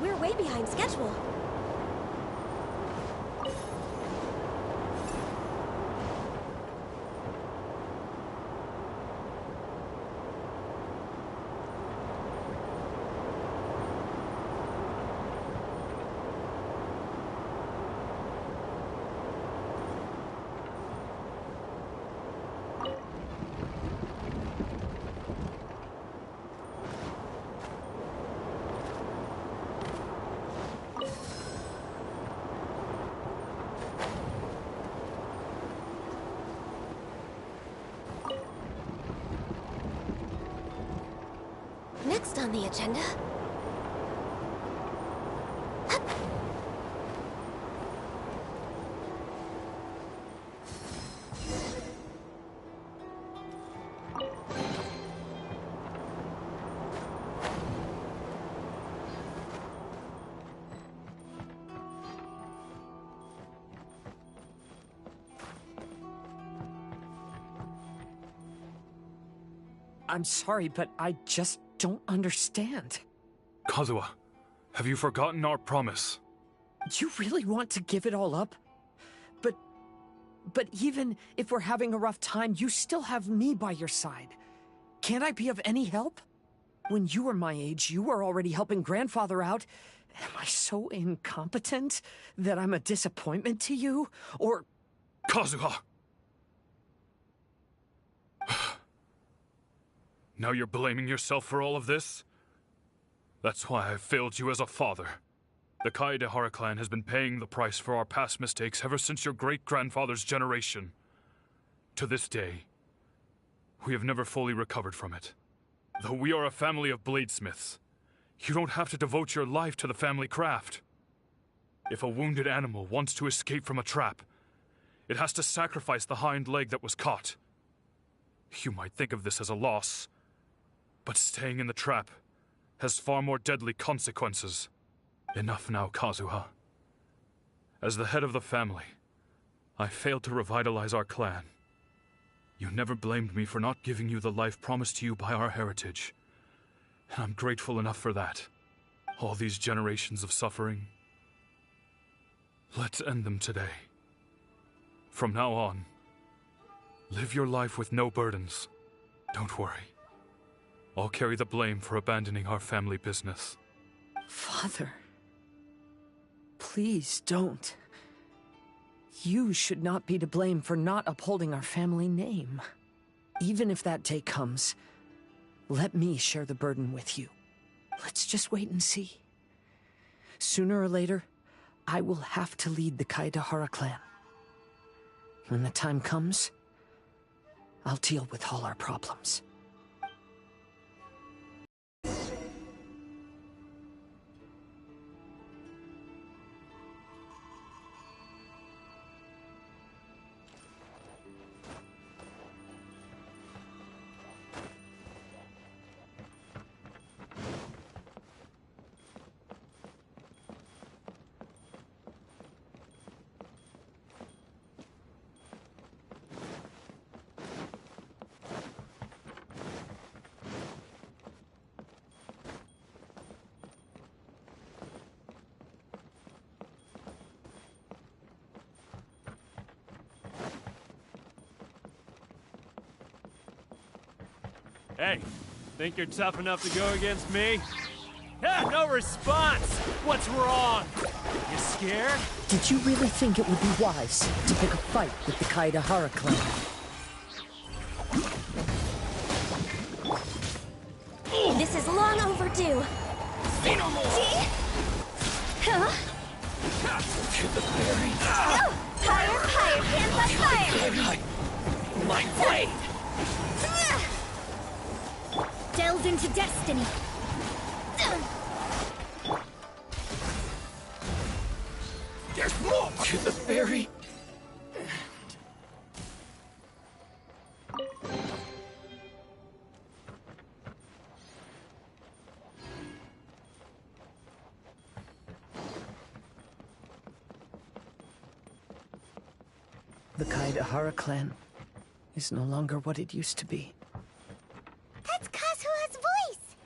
We're way behind schedule. Next on the agenda... I'm sorry, but I just don't understand. Kazuha, have you forgotten our promise? You really want to give it all up? But even if we're having a rough time, you still have me by your side. Can't I be of any help? When you were my age, you were already helping grandfather out. Am I so incompetent that I'm a disappointment to you? Or... Kazuha! Now you're blaming yourself for all of this? That's why I failed you as a father. The Kaedehara clan has been paying the price for our past mistakes ever since your great-grandfather's generation. To this day, we have never fully recovered from it. Though we are a family of bladesmiths, you don't have to devote your life to the family craft. If a wounded animal wants to escape from a trap, it has to sacrifice the hind leg that was caught. You might think of this as a loss, but staying in the trap has far more deadly consequences. Enough now, Kazuha. As the head of the family, I failed to revitalize our clan. You never blamed me for not giving you the life promised to you by our heritage, and I'm grateful enough for that. All these generations of suffering, let's end them today. From now on, live your life with no burdens. Don't worry. I'll carry the blame for abandoning our family business. Father... Please don't. You should not be to blame for not upholding our family name. Even if that day comes, let me share the burden with you. Let's just wait and see. Sooner or later, I will have to lead the Kaedahara clan. When the time comes, I'll deal with all our problems. Hey, think you're tough enough to go against me? Ah, no response! What's wrong? You scared? Did you really think it would be wise to pick a fight with the Kaedahara clan? This is long overdue. Say no more! Huh? To the fairy. Fire, fire, hands on fire! My blade! Delve into destiny. There's more to the fairy. The Kaedahara clan is no longer what it used to be. That's Kazuha's voice!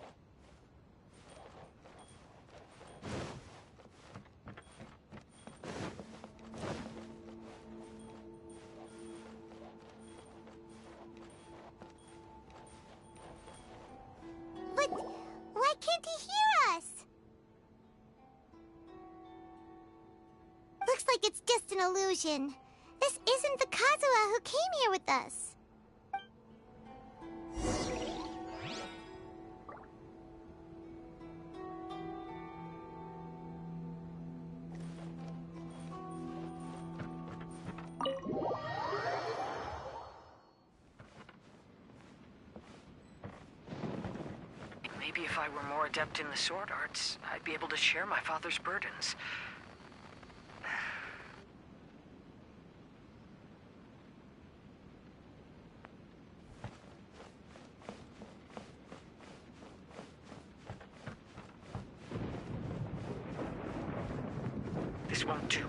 But why can't he hear us? Looks like it's just an illusion. This isn't the Kazuha who came here with us. Maybe if I were more adept in the sword arts, I'd be able to share my father's burdens. This won't do.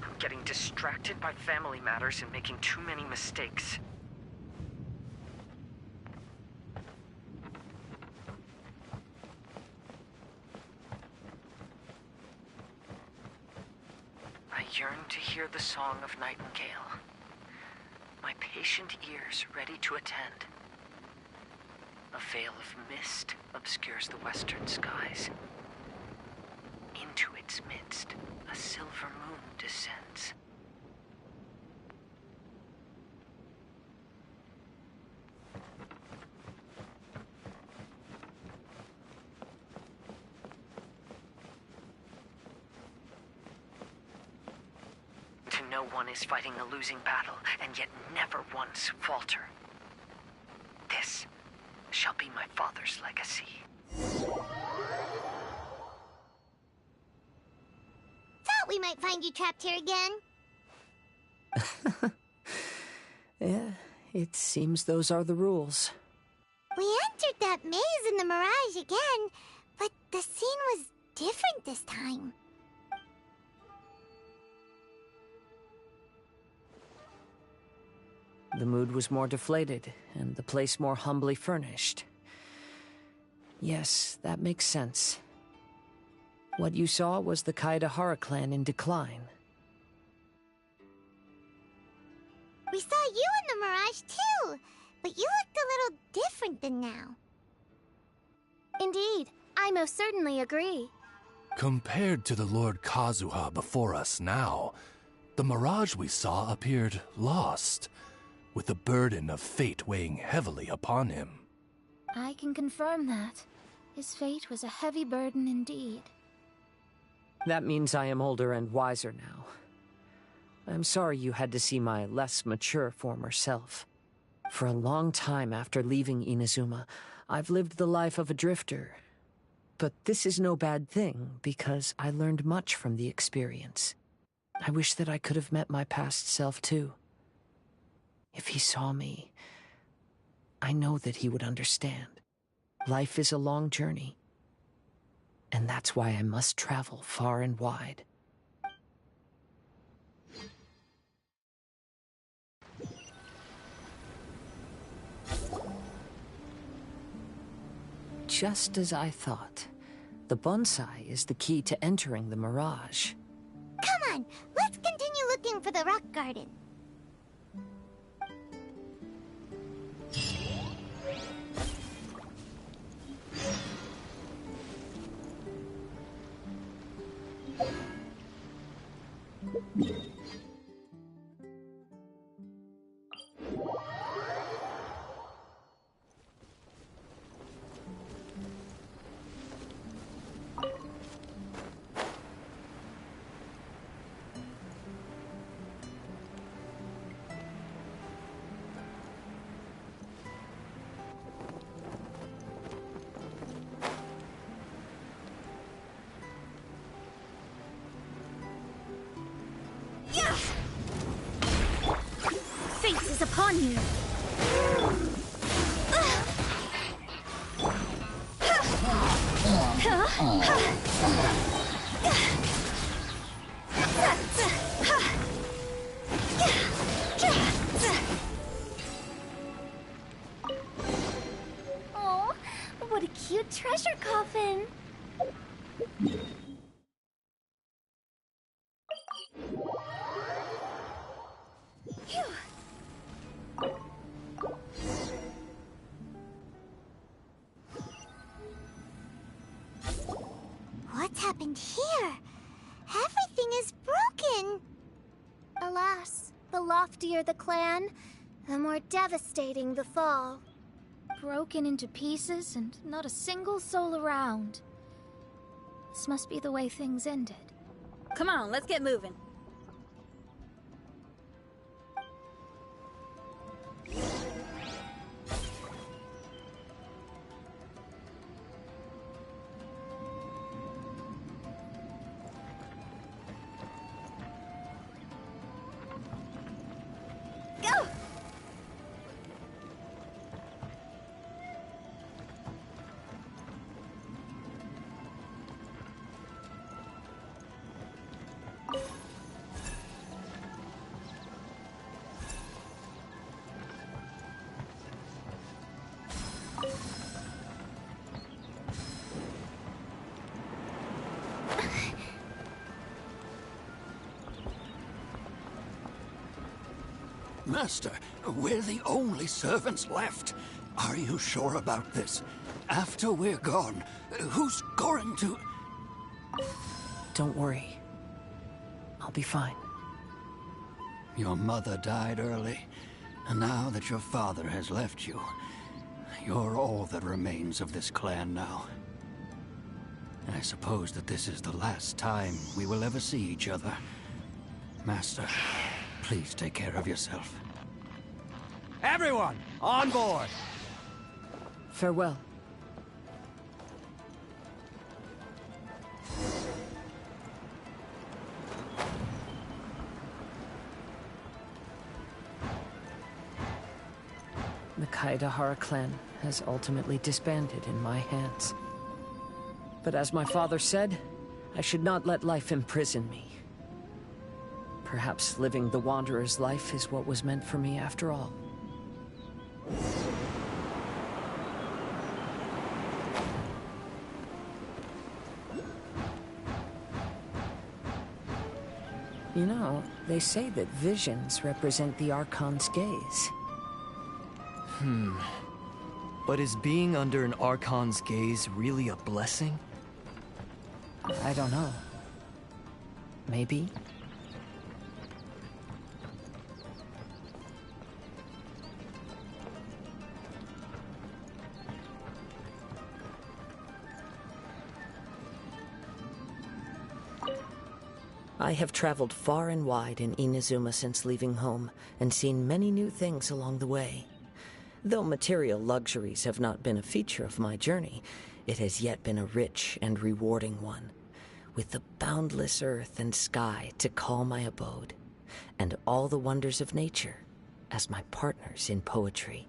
I'm getting distracted by family matters and making too many mistakes. I yearn to hear the song of nightingale. My patient ears ready to attend. A veil of mist obscures the western skies. Into its midst, a silver moon descends. To know one is fighting a losing battle, and yet never once falter. This shall be my father's legacy. Thought we might find you trapped here again. Yeah, it seems those are the rules. We entered that maze in the Mirage again, but the scene was different this time. The mood was more deflated, and the place more humbly furnished. Yes, that makes sense. What you saw was the Kaedahara clan in decline. We saw you in the Mirage too, but you looked a little different than now. Indeed, I most certainly agree. Compared to the Lord Kazuha before us now, the mirage we saw appeared lost, with the burden of fate weighing heavily upon him. I can confirm that. His fate was a heavy burden indeed. That means I am older and wiser now. I'm sorry you had to see my less mature former self. For a long time after leaving Inazuma, I've lived the life of a drifter. But this is no bad thing, because I learned much from the experience. I wish that I could have met my past self too. If he saw me, I know that he would understand. Life is a long journey, and that's why I must travel far and wide. Just as I thought. The bonsai is the key to entering the mirage. Come on, let's continue looking for the rock garden. Fate is upon you. Oh, what a cute treasure coffin. What's happened here? Everything is broken. Alas, the loftier the clan, the more devastating the fall. Broken into pieces and not a single soul around. This must be the way things ended. Come on, let's get moving. Go! Master, we're the only servants left. Are you sure about this? After we're gone, who's going to... Don't worry. I'll be fine. Your mother died early, and now that your father has left you, you're all that remains of this clan now. I suppose that this is the last time we will ever see each other. Master, please take care of yourself. Everyone, on board! Farewell. The Kaedahara clan has ultimately disbanded in my hands. But as my father said, I should not let life imprison me. Perhaps living the Wanderer's life is what was meant for me after all. You know, they say that visions represent the Archon's gaze. But is being under an Archon's gaze really a blessing? I don't know. Maybe? I have traveled far and wide in Inazuma since leaving home, and seen many new things along the way. Though material luxuries have not been a feature of my journey, it has yet been a rich and rewarding one, with the boundless earth and sky to call my abode, and all the wonders of nature as my partners in poetry.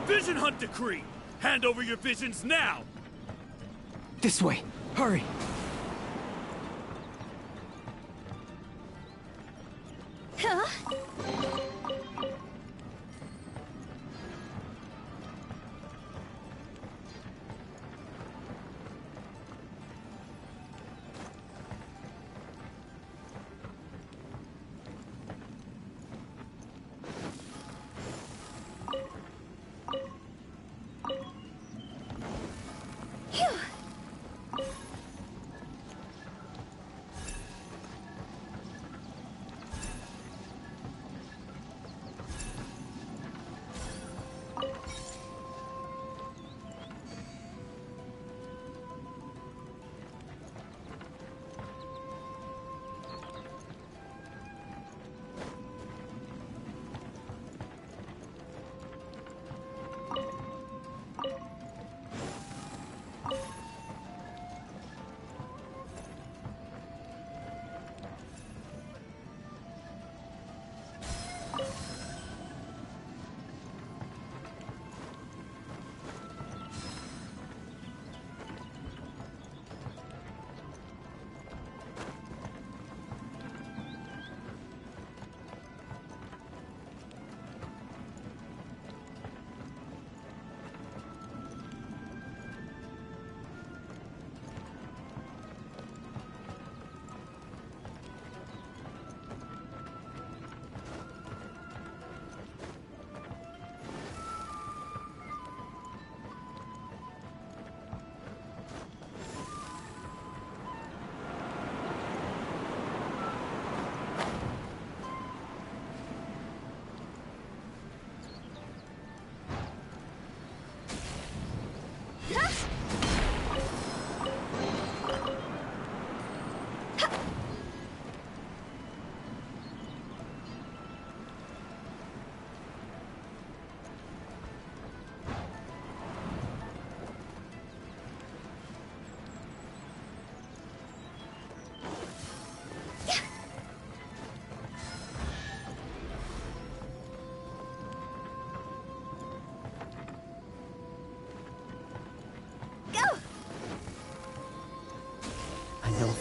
Vision Hunt Decree! Hand over your visions now! This way! Hurry! Huh?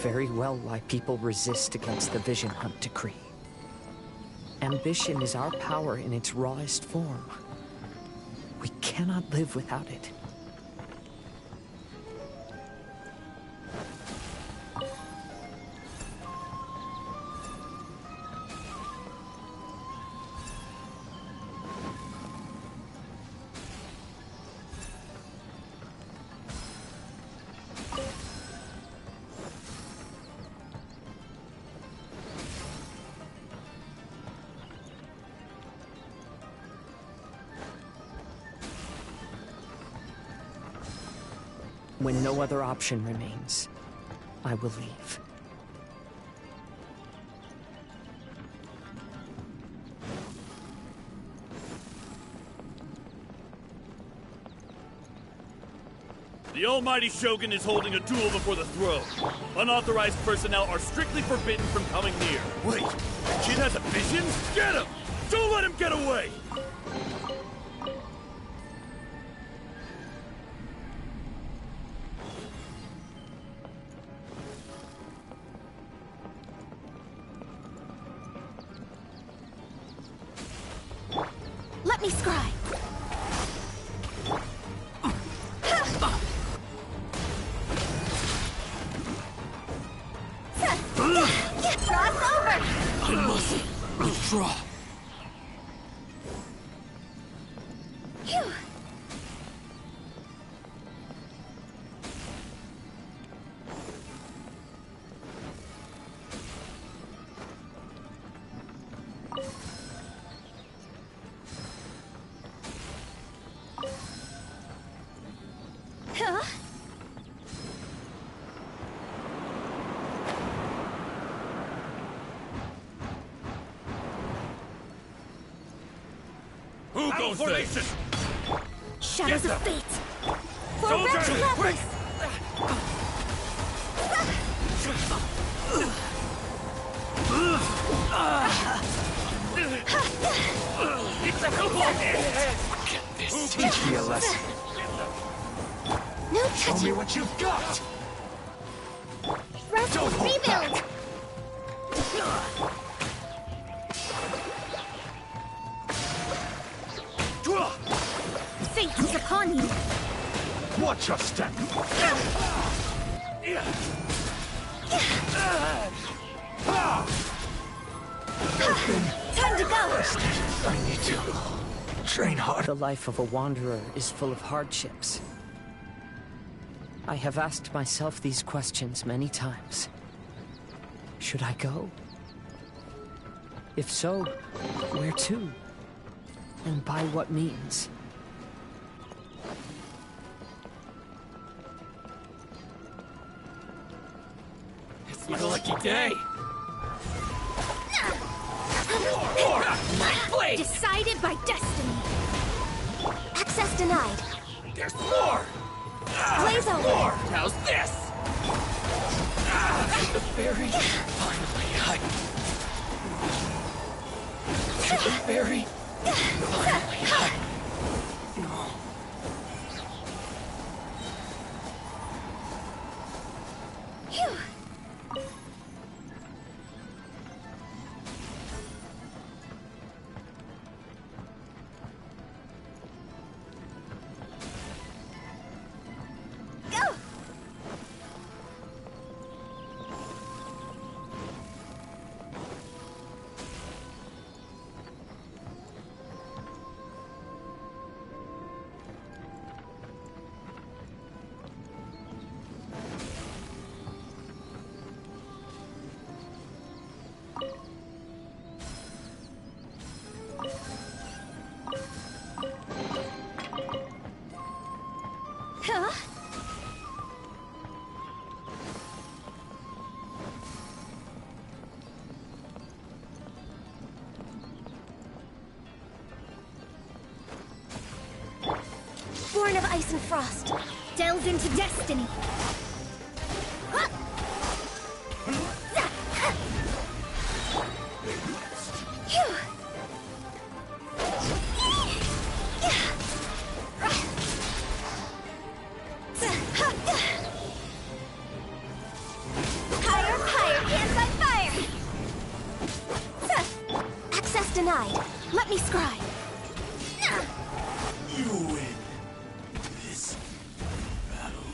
Very well why people resist against the Vision Hunt Decree. Ambition is our power in its rawest form. We cannot live without it. When no other option remains, I will leave. The Almighty Shogun is holding a duel before the throne. Unauthorized personnel are strictly forbidden from coming near. Wait, the kid has a vision? Get him! Don't let him get away! Let me scry. Cross over! I must withdraw. Phew. Huh? Who goes formation! Shadows of fate. For Soldiers, wretched lovers. It's a Get this. Teach me a lesson. No Show me touching. what you've got. Rest Don't hold rebuild! back. Fate is upon you. Watch your step. Time to go. I need to train hard. The life of a wanderer is full of hardships. I have asked myself these questions many times. Should I go? If so, where to? And by what means? It's my lucky day. Decided by destiny. Access denied. There's more. Blaze over. More. How's this? The fairy. Finally, the fairy. Finally, Phew. Go. Huh? Born of ice and frost, delves into destiny. Phew. Higher, higher, can't fight fire! Access denied. Let me scry. You win this battle.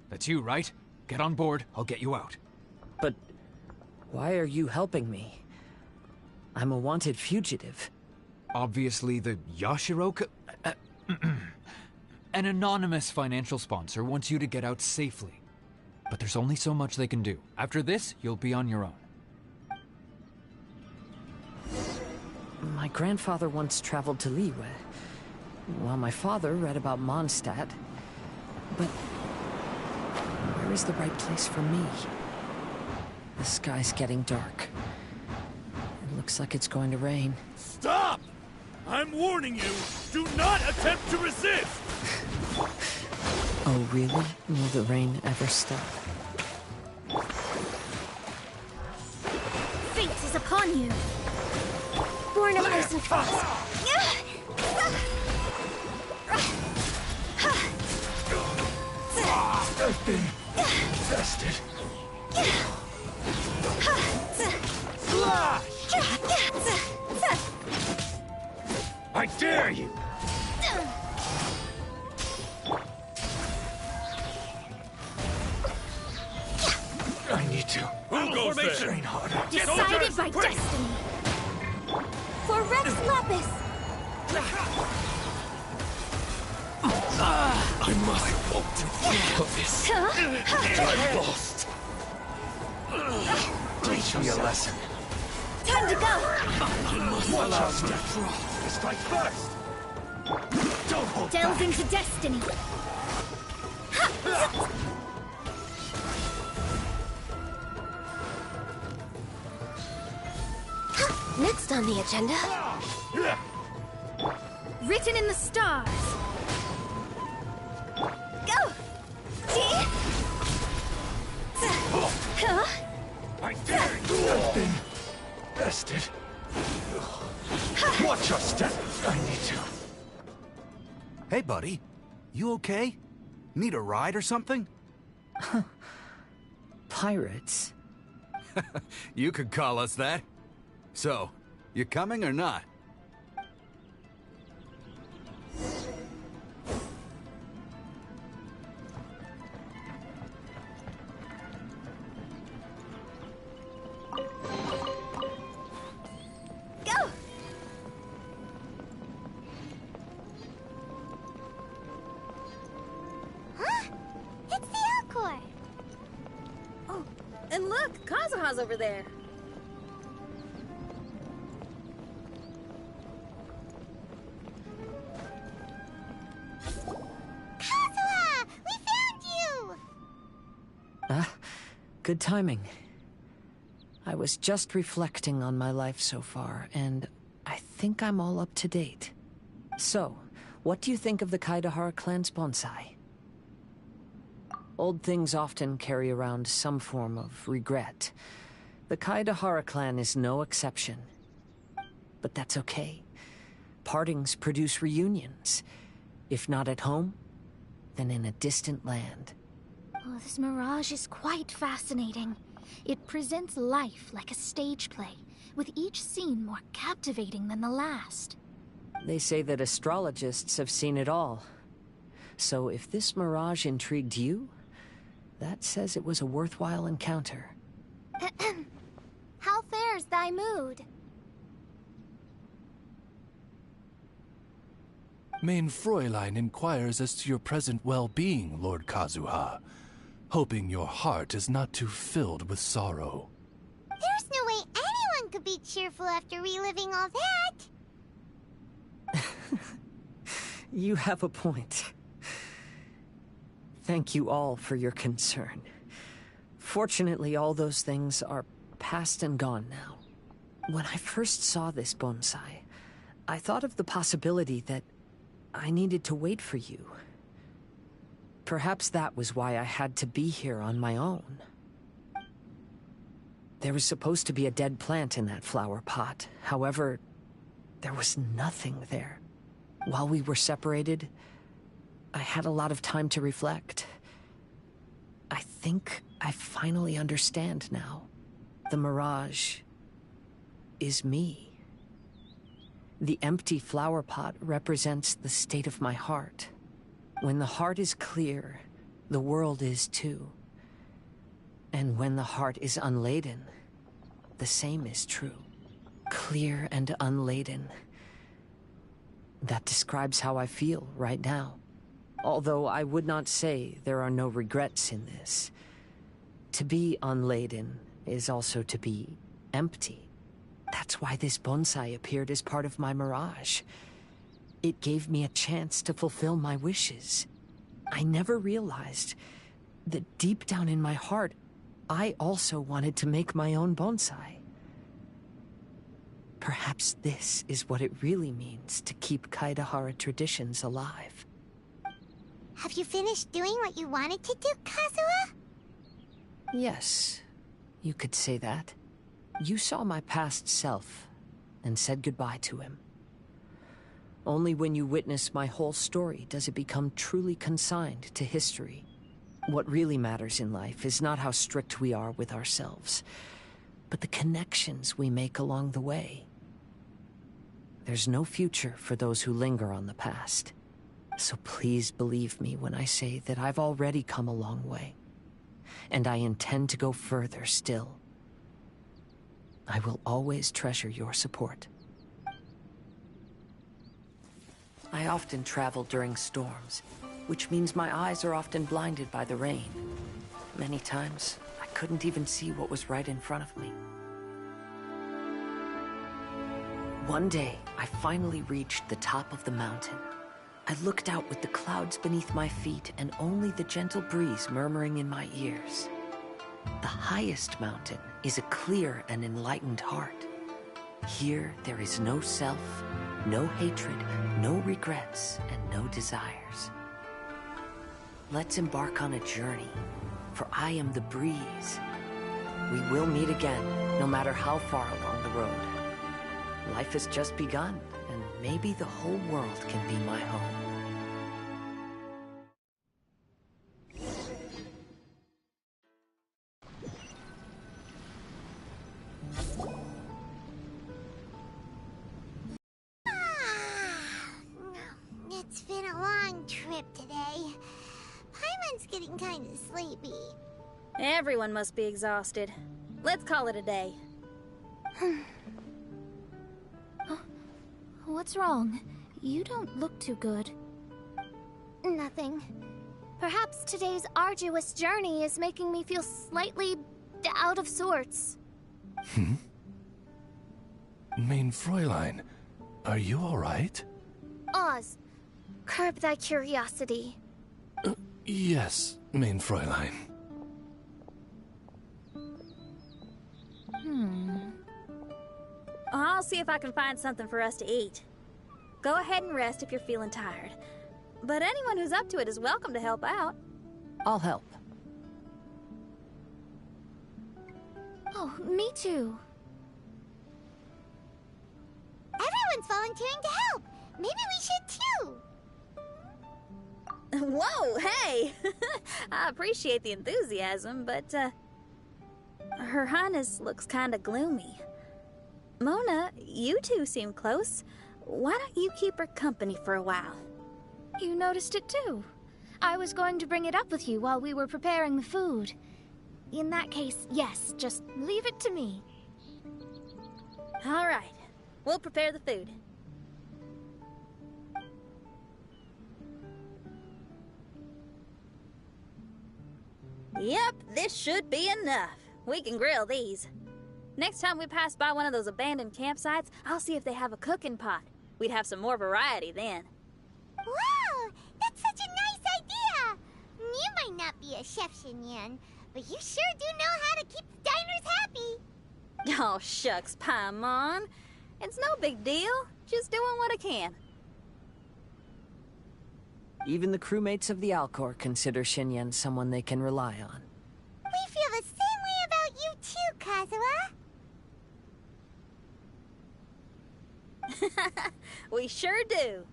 That's you, right? Get on board, I'll get you out. But why are you helping me? I'm a wanted fugitive. Obviously the Yashiro An anonymous financial sponsor wants you to get out safely. But there's only so much they can do. After this, you'll be on your own. My grandfather once traveled to Liyue, while my father read about Mondstadt. But where is the right place for me? The sky's getting dark. It looks like it's going to rain. Stop! I'm warning you, do not attempt to resist! Oh, really? Will the rain ever stop? is upon you. Born of ice and frost. I've been tested. Flash! I dare you! I need to. Who goes there? Train harder. Decided by destiny. For Rex Lapis. I must hope to think of this. I'm lost. Teach me a lesson. Time to go. Watch us draw. Strike first. Don't hold Delve back. into destiny. Next on the agenda. Written in the stars. Go! See? I dare you. I've been bested. Watch your step. I need to. Hey, buddy. You okay? Need a ride or something? Pirates? You could call us that. So, you coming or not? Go! Huh? It's the Alcor. Oh, and look, Kazuha's over there. Kazuha! We found you! Good timing. I was just reflecting on my life so far, and I think I'm all up to date. So, what do you think of the Kaidahara clan's bonsai? Old things often carry around some form of regret. The Kaidahara clan is no exception. But that's okay. Partings produce reunions. If not at home, then in a distant land. Oh, this mirage is quite fascinating. It presents life like a stage play, with each scene more captivating than the last. They say that astrologists have seen it all. So if this mirage intrigued you, that says it was a worthwhile encounter. How fares thy mood? Main Fräulein inquires as to your present well-being, Lord Kazuha, hoping your heart is not too filled with sorrow. There's no way anyone could be cheerful after reliving all that. You have a point. Thank you all for your concern. Fortunately, all those things are past and gone now. When I first saw this bonsai, I thought of the possibility that I needed to wait for you. Perhaps that was why I had to be here on my own. There was supposed to be a dead plant in that flower pot. However, there was nothing there. While we were separated, I had a lot of time to reflect. I think I finally understand now. The mirage is me. The empty flower pot represents the state of my heart. When the heart is clear, the world is too. And when the heart is unladen, the same is true. Clear and unladen. That describes how I feel right now. Although I would not say there are no regrets in this. To be unladen is also to be empty. That's why this bonsai appeared as part of my mirage. It gave me a chance to fulfill my wishes. I never realized that deep down in my heart, I also wanted to make my own bonsai. Perhaps this is what it really means to keep Kaidahara traditions alive. Have you finished doing what you wanted to do, Kazuha? Yes, you could say that. You saw my past self and said goodbye to him. Only when you witness my whole story does it become truly consigned to history. What really matters in life is not how strict we are with ourselves, but the connections we make along the way. There's no future for those who linger on the past. So please believe me when I say that I've already come a long way, and I intend to go further still. I will always treasure your support. I often travel during storms, which means my eyes are often blinded by the rain. Many times, I couldn't even see what was right in front of me. One day, I finally reached the top of the mountain. I looked out with the clouds beneath my feet and only the gentle breeze murmuring in my ears. The highest mountain is a clear and enlightened heart. Here, there is no self, no hatred, no regrets, and no desires. Let's embark on a journey, for I am the breeze. We will meet again, no matter how far along the road. Life has just begun, and maybe the whole world can be my home. It's been a long trip today. Paimon's getting kind of sleepy. Everyone must be exhausted. Let's call it a day. What's wrong? You don't look too good. Nothing. Perhaps today's arduous journey is making me feel slightly out of sorts. Main Fräulein, are you all right? Oz, curb thy curiosity. Yes, Main Fräulein. I'll see if I can find something for us to eat. Go ahead and rest if you're feeling tired. But anyone who's up to it is welcome to help out. I'll help. Oh, me too. Everyone's volunteering to help. Maybe we should too. Whoa, hey! I appreciate the enthusiasm, but, Her Highness looks kinda gloomy. Mona, you two seem close. Why don't you keep her company for a while? You noticed it too. I was going to bring it up with you while we were preparing the food. In that case, yes, just leave it to me. All right, we'll prepare the food. Yep, this should be enough. We can grill these. Next time we pass by one of those abandoned campsites, I'll see if they have a cooking pot. We'd have some more variety then. Wow, that's such a nice idea. You might not be a chef, Xinyan, but you sure do know how to keep the diners happy. Oh, shucks, Paimon. It's no big deal. Just doing what I can. Even the crewmates of the Alcor consider Xinyan someone they can rely on. We feel the same way about you too, Kazuha. We sure do.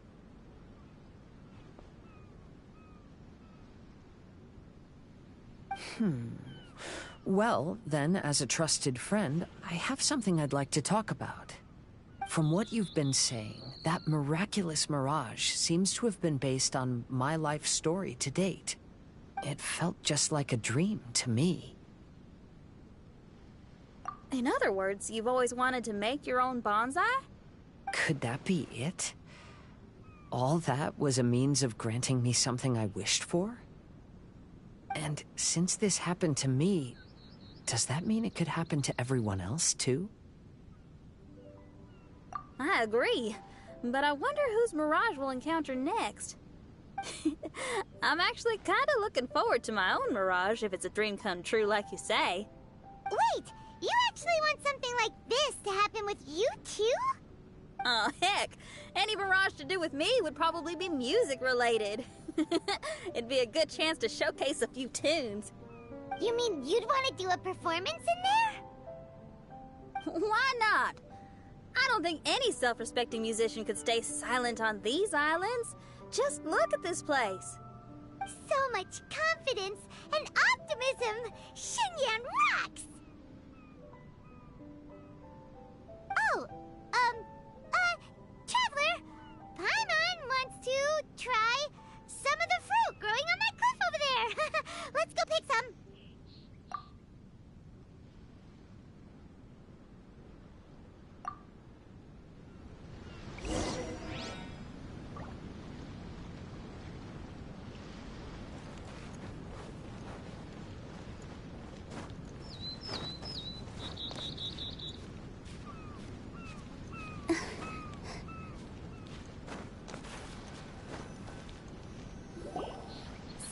Well, then, as a trusted friend, I have something I'd like to talk about. From what you've been saying, that miraculous mirage seems to have been based on my life story to date. It felt just like a dream to me. In other words, you've always wanted to make your own bonsai? Could that be it? All that was a means of granting me something I wished for? And since this happened to me, does that mean it could happen to everyone else, too? I agree, but I wonder whose mirage we'll encounter next. I'm actually kinda looking forward to my own mirage if it's a dream come true like you say. Wait, you actually want something like this to happen with you too? Oh, heck. Any mirage to do with me would probably be music-related. It'd be a good chance to showcase a few tunes. You mean you'd want to do a performance in there? I don't think any self-respecting musician could stay silent on these islands. Just look at this place. So much confidence and optimism! Xinyan rocks! Oh, Traveler, Paimon wants to try some of the fruit growing on that cliff over there. Let's go pick some.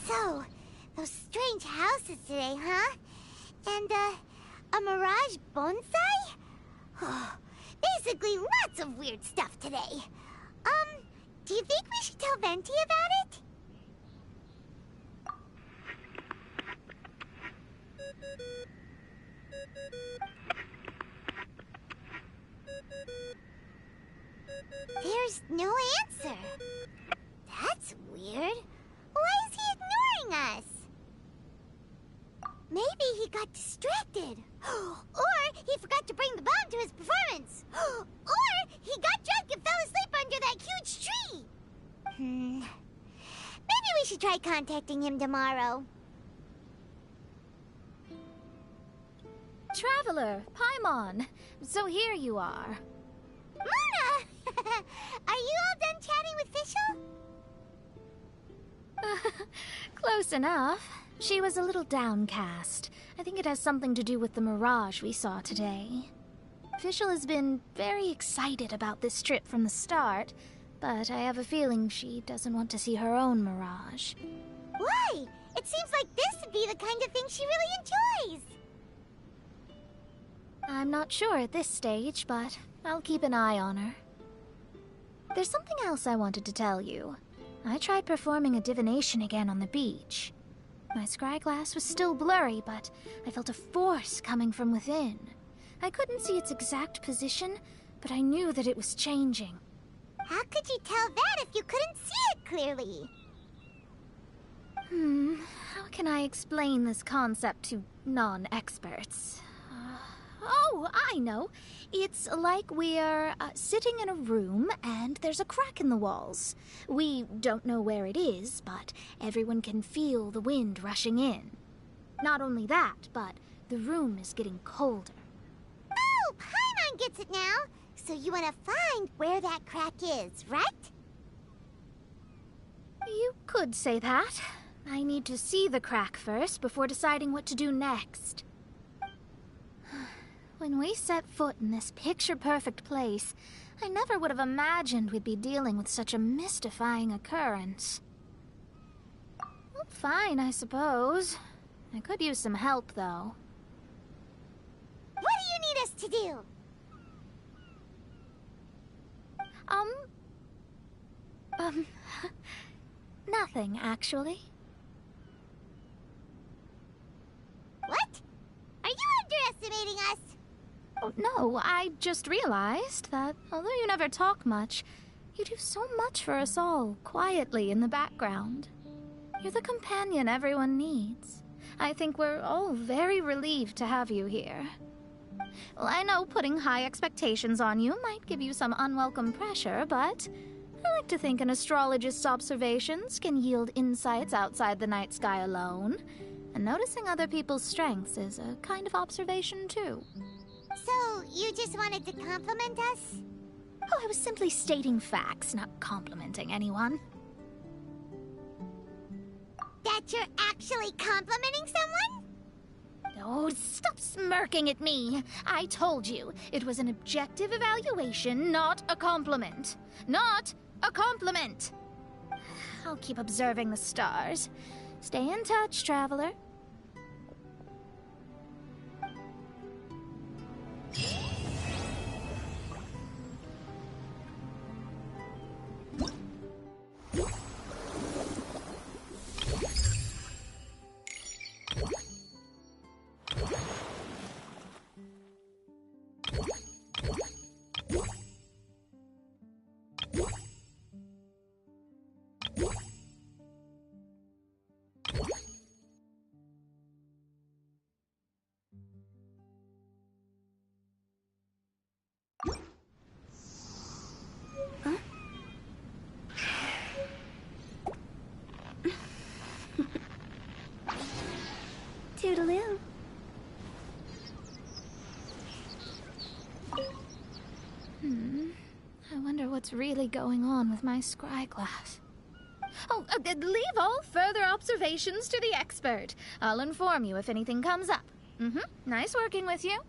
So, those strange houses today, huh? And, a mirage bonsai? Oh, basically lots of weird stuff today. Do you think we should tell Venti about it? There's no answer. That's weird. Why is he ignoring us? Maybe he got distracted. Or he forgot to bring the bomb to his performance. Or he got drunk and fell asleep under that huge tree. Maybe we should try contacting him tomorrow. Traveler, Paimon. So here you are. Mona! Are you all done chatting with Fischl? Close enough. She was a little downcast. I think it has something to do with the mirage we saw today. Fischl has been very excited about this trip from the start, but I have a feeling she doesn't want to see her own mirage. Why? It seems like this would be the kind of thing she really enjoys. I'm not sure at this stage, but I'll keep an eye on her. There's something else I wanted to tell you. I tried performing a divination again on the beach. My scryglass was still blurry, but I felt a force coming from within. I couldn't see its exact position, but I knew that it was changing. How could you tell that if you couldn't see it clearly? How can I explain this concept to non-experts? Oh, I know. It's like we're sitting in a room and there's a crack in the walls. We don't know where it is, but everyone can feel the wind rushing in. Not only that, but the room is getting colder. Oh, Paimon gets it now. So you want to find where that crack is, right? You could say that. I need to see the crack first before deciding what to do next. When we set foot in this picture-perfect place, I never would have imagined we'd be dealing with such a mystifying occurrence. Well, fine, I suppose. I could use some help, though. What do you need us to do? Nothing, actually. What? Are you underestimating us? Oh, no, I just realized that although you never talk much, you do so much for us all, quietly in the background. You're the companion everyone needs. I think we're all very relieved to have you here. Well, I know putting high expectations on you might give you some unwelcome pressure, but I like to think an astrologist's observations can yield insights outside the night sky alone. And noticing other people's strengths is a kind of observation, too. So, you just wanted to compliment us? Oh, I was simply stating facts, not complimenting anyone. That you're actually complimenting someone? Oh, stop smirking at me. I told you, it was an objective evaluation, not a compliment. Not a compliment! I'll keep observing the stars. Stay in touch, traveler. what's really going on with my scry glass. Oh, leave all further observations to the expert. I'll inform you if anything comes up. Nice working with you.